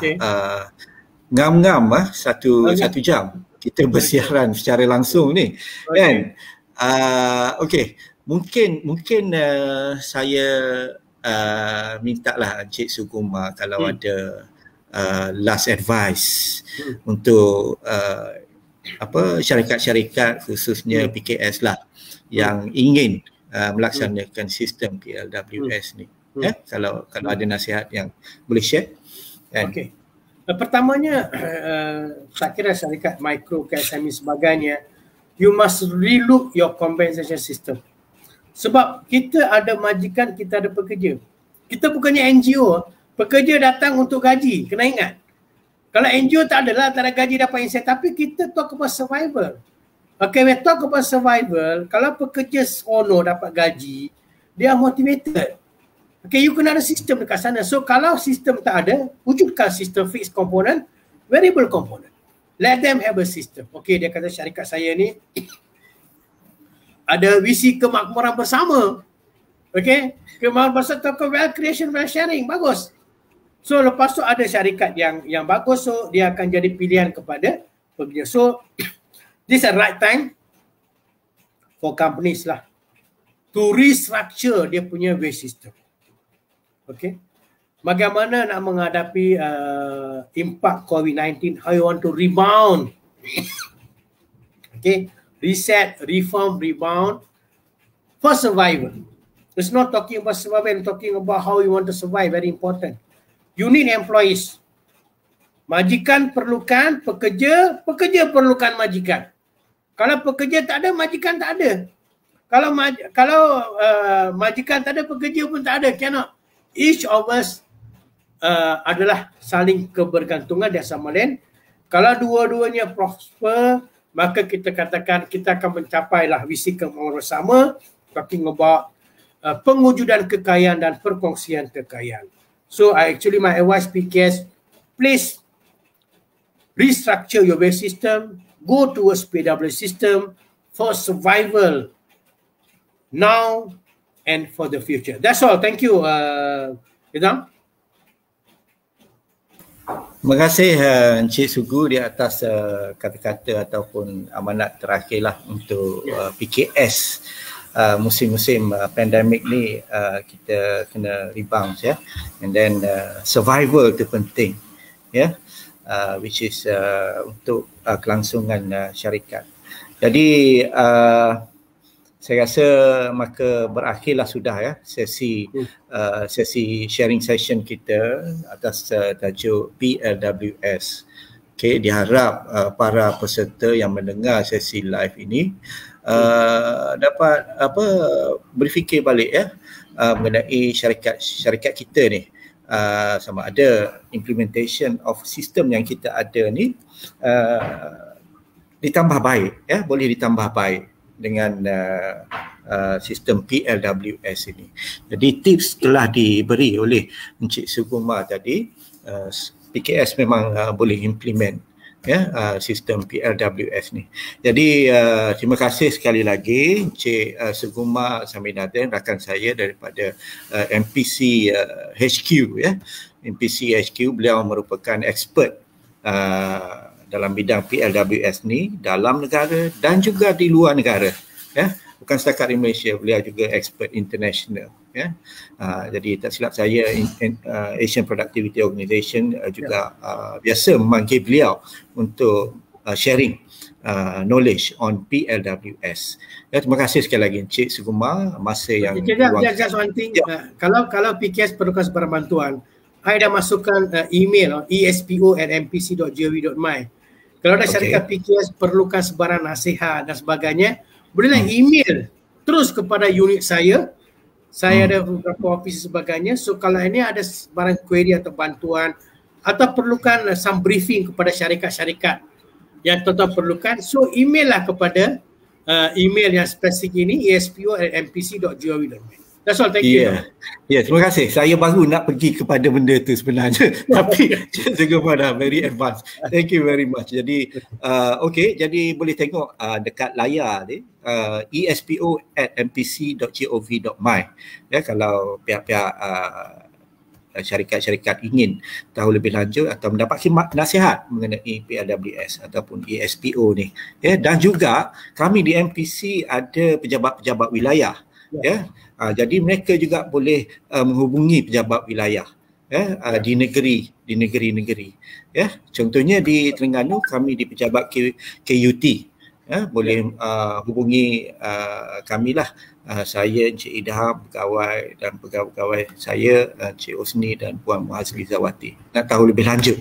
ngam-ngam satu jam kita bersiaran secara langsung ni. Kan? Okey. Mungkin saya mintalah Encik Suguma kalau ada last advice untuk syarikat-syarikat khususnya PKS lah yang ingin melaksanakan sistem PLWS ni. Kalau ada nasihat yang boleh share. Okey. Pertamanya saya kira syarikat mikro, KSME sebagainya, you must relook your compensation system. Sebab kita ada majikan, kita ada pekerja. Kita bukannya NGO, pekerja datang untuk gaji, kena ingat. Kalau NGO tak adalah, tak ada gaji dapat insentif, tapi kita talk about survival. Okay, we talk about survival, kalau pekerja seronok dapat gaji, dia motivated. Okay, you kena ada sistem dekat sana. So kalau sistem tak ada, wujudkan sistem fixed component, variable component. Let them have a system. Okay, dia kata syarikat saya ni ada visi kemakmuran bersama. Okay, kemakmuran bersama atau wealth creation, wealth sharing, bagus. So lepas tu ada syarikat yang bagus, so dia akan jadi pilihan kepada pekerja. So this is the right time for companies lah to restructure dia punya wage system. Okay, bagaimana nak menghadapi impact COVID-19, how you want to rebound. Okay, reset, reform, rebound for survival. It's not talking about survival, talking about how you want to survive, very important. You need employees. Majikan perlukan pekerja, pekerja perlukan majikan. Kalau pekerja tak ada, majikan tak ada. Kalau majikan tak ada, pekerja pun tak ada. Cannot. Each of us adalah saling kebergantungan dan sama lain. Kalau dua-duanya prosper, maka kita katakan kita akan mencapailah visi kemakmuran bersama, talking about pengujudan kekayaan dan perkongsian kekayaan. So my advice PKS, please restructure your wage system, go towards PWS system for survival now and for the future. That's all. Thank you, Idham. Terima kasih Encik Sugu di atas kata-kata ataupun amanat terakhirlah untuk PKS. Musim-musim pandemik ni kita kena rebound ya, and then survival tu penting ya, which is untuk kelangsungan syarikat. Jadi saya rasa maka berakhirlah sudah ya sesi sharing session kita atas tajuk PLWS. Okay, diharap para peserta yang mendengar sesi live ini dapat berfikir balik ya mengenai syarikat kita ni, sama ada implementation of sistem yang kita ada ni ditambah baik ya, boleh ditambah baik dengan sistem PLWS ini. Jadi tips telah diberi oleh Encik Suguma tadi. PKS memang boleh implement ya sistem PLWS ni. Jadi terima kasih sekali lagi Encik Suguma Saminaden, rakan saya daripada MPC HQ ya. MPC HQ, beliau merupakan expert dalam bidang PLWS ni dalam negara dan juga di luar negara ya. Bukan setakat di Malaysia, beliau juga expert international. ya. Jadi tak silap saya Asian Productivity Organisation juga biasa memanggil beliau untuk sharing knowledge on PLWS. Ya, terima kasih sekali lagi Encik Suguma masa yang just one thing. Kalau PKS perlukan sebarang bantuan, I dah masukkan email espo@mpc.gov.my. Kalau ada syarikat PKS perlukan sebarang nasihat dan sebagainya, bolehlah email terus kepada unit saya. Saya ada beberapa office sebagainya. So kalau ini ada sebarang query atau bantuan atau perlukan some briefing kepada syarikat-syarikat yang tuan-tuan perlukan, so email lah kepada email yang spesifik ini, espo@mpc.gov.my. That's all, thank you. Terima kasih. Saya baru nak pergi kepada benda tu sebenarnya. Tapi Suguma dah very advanced. Thank you very much. Jadi jadi boleh tengok dekat layar ni espo@mpc.gov.my. Ya, kalau pihak-pihak syarikat-syarikat ingin tahu lebih lanjut atau mendapat khidmat nasihat mengenai PLWS ataupun ESPO ni. Ya, dan juga kami di MPC ada pejabat-pejabat wilayah. Ya. Jadi mereka juga boleh menghubungi pejabat wilayah di negeri-negeri. Ya, contohnya di Terengganu kami di pejabat KUT. Ya, boleh hubungi kami lah. Saya, Encik Idham, pegawai dan pegawai saya, Encik Osni dan Puan Muhazli Zawati. Nak tahu lebih lanjut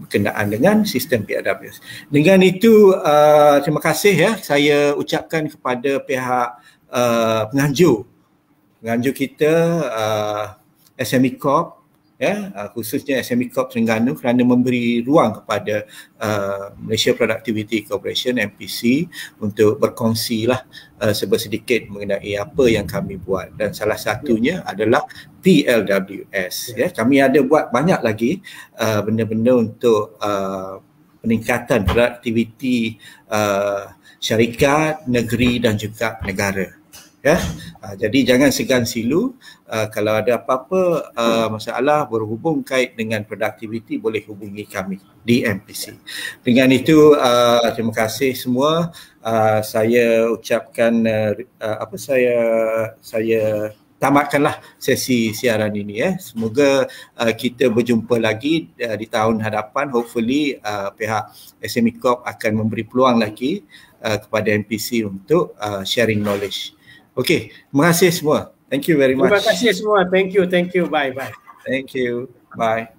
berkenaan dengan sistem PLWS. Dengan itu, terima kasih ya saya ucapkan kepada pihak penganjur kita SME Corp, ya, khususnya SME Corp Terengganu kerana memberi ruang kepada Malaysia Productivity Corporation MPC untuk berkongsi lah sedikit mengenai apa yang kami buat, dan salah satunya adalah PLWS. Ya, kami ada buat banyak lagi benda-benda untuk peningkatan produktiviti syarikat, negeri dan juga negara. Ya, jadi jangan segan silu. Kalau ada apa-apa masalah berhubung kait dengan produktiviti, boleh hubungi kami di MPC. Dengan itu terima kasih semua. Saya ucapkan saya tamatkanlah sesi siaran ini. Semoga kita berjumpa lagi di tahun hadapan. Hopefully pihak SME Corp akan memberi peluang lagi kepada MPC untuk sharing knowledge. Okey, terima kasih semua. Thank you very much. Terima kasih semua. Thank you. Bye. Thank you. Bye.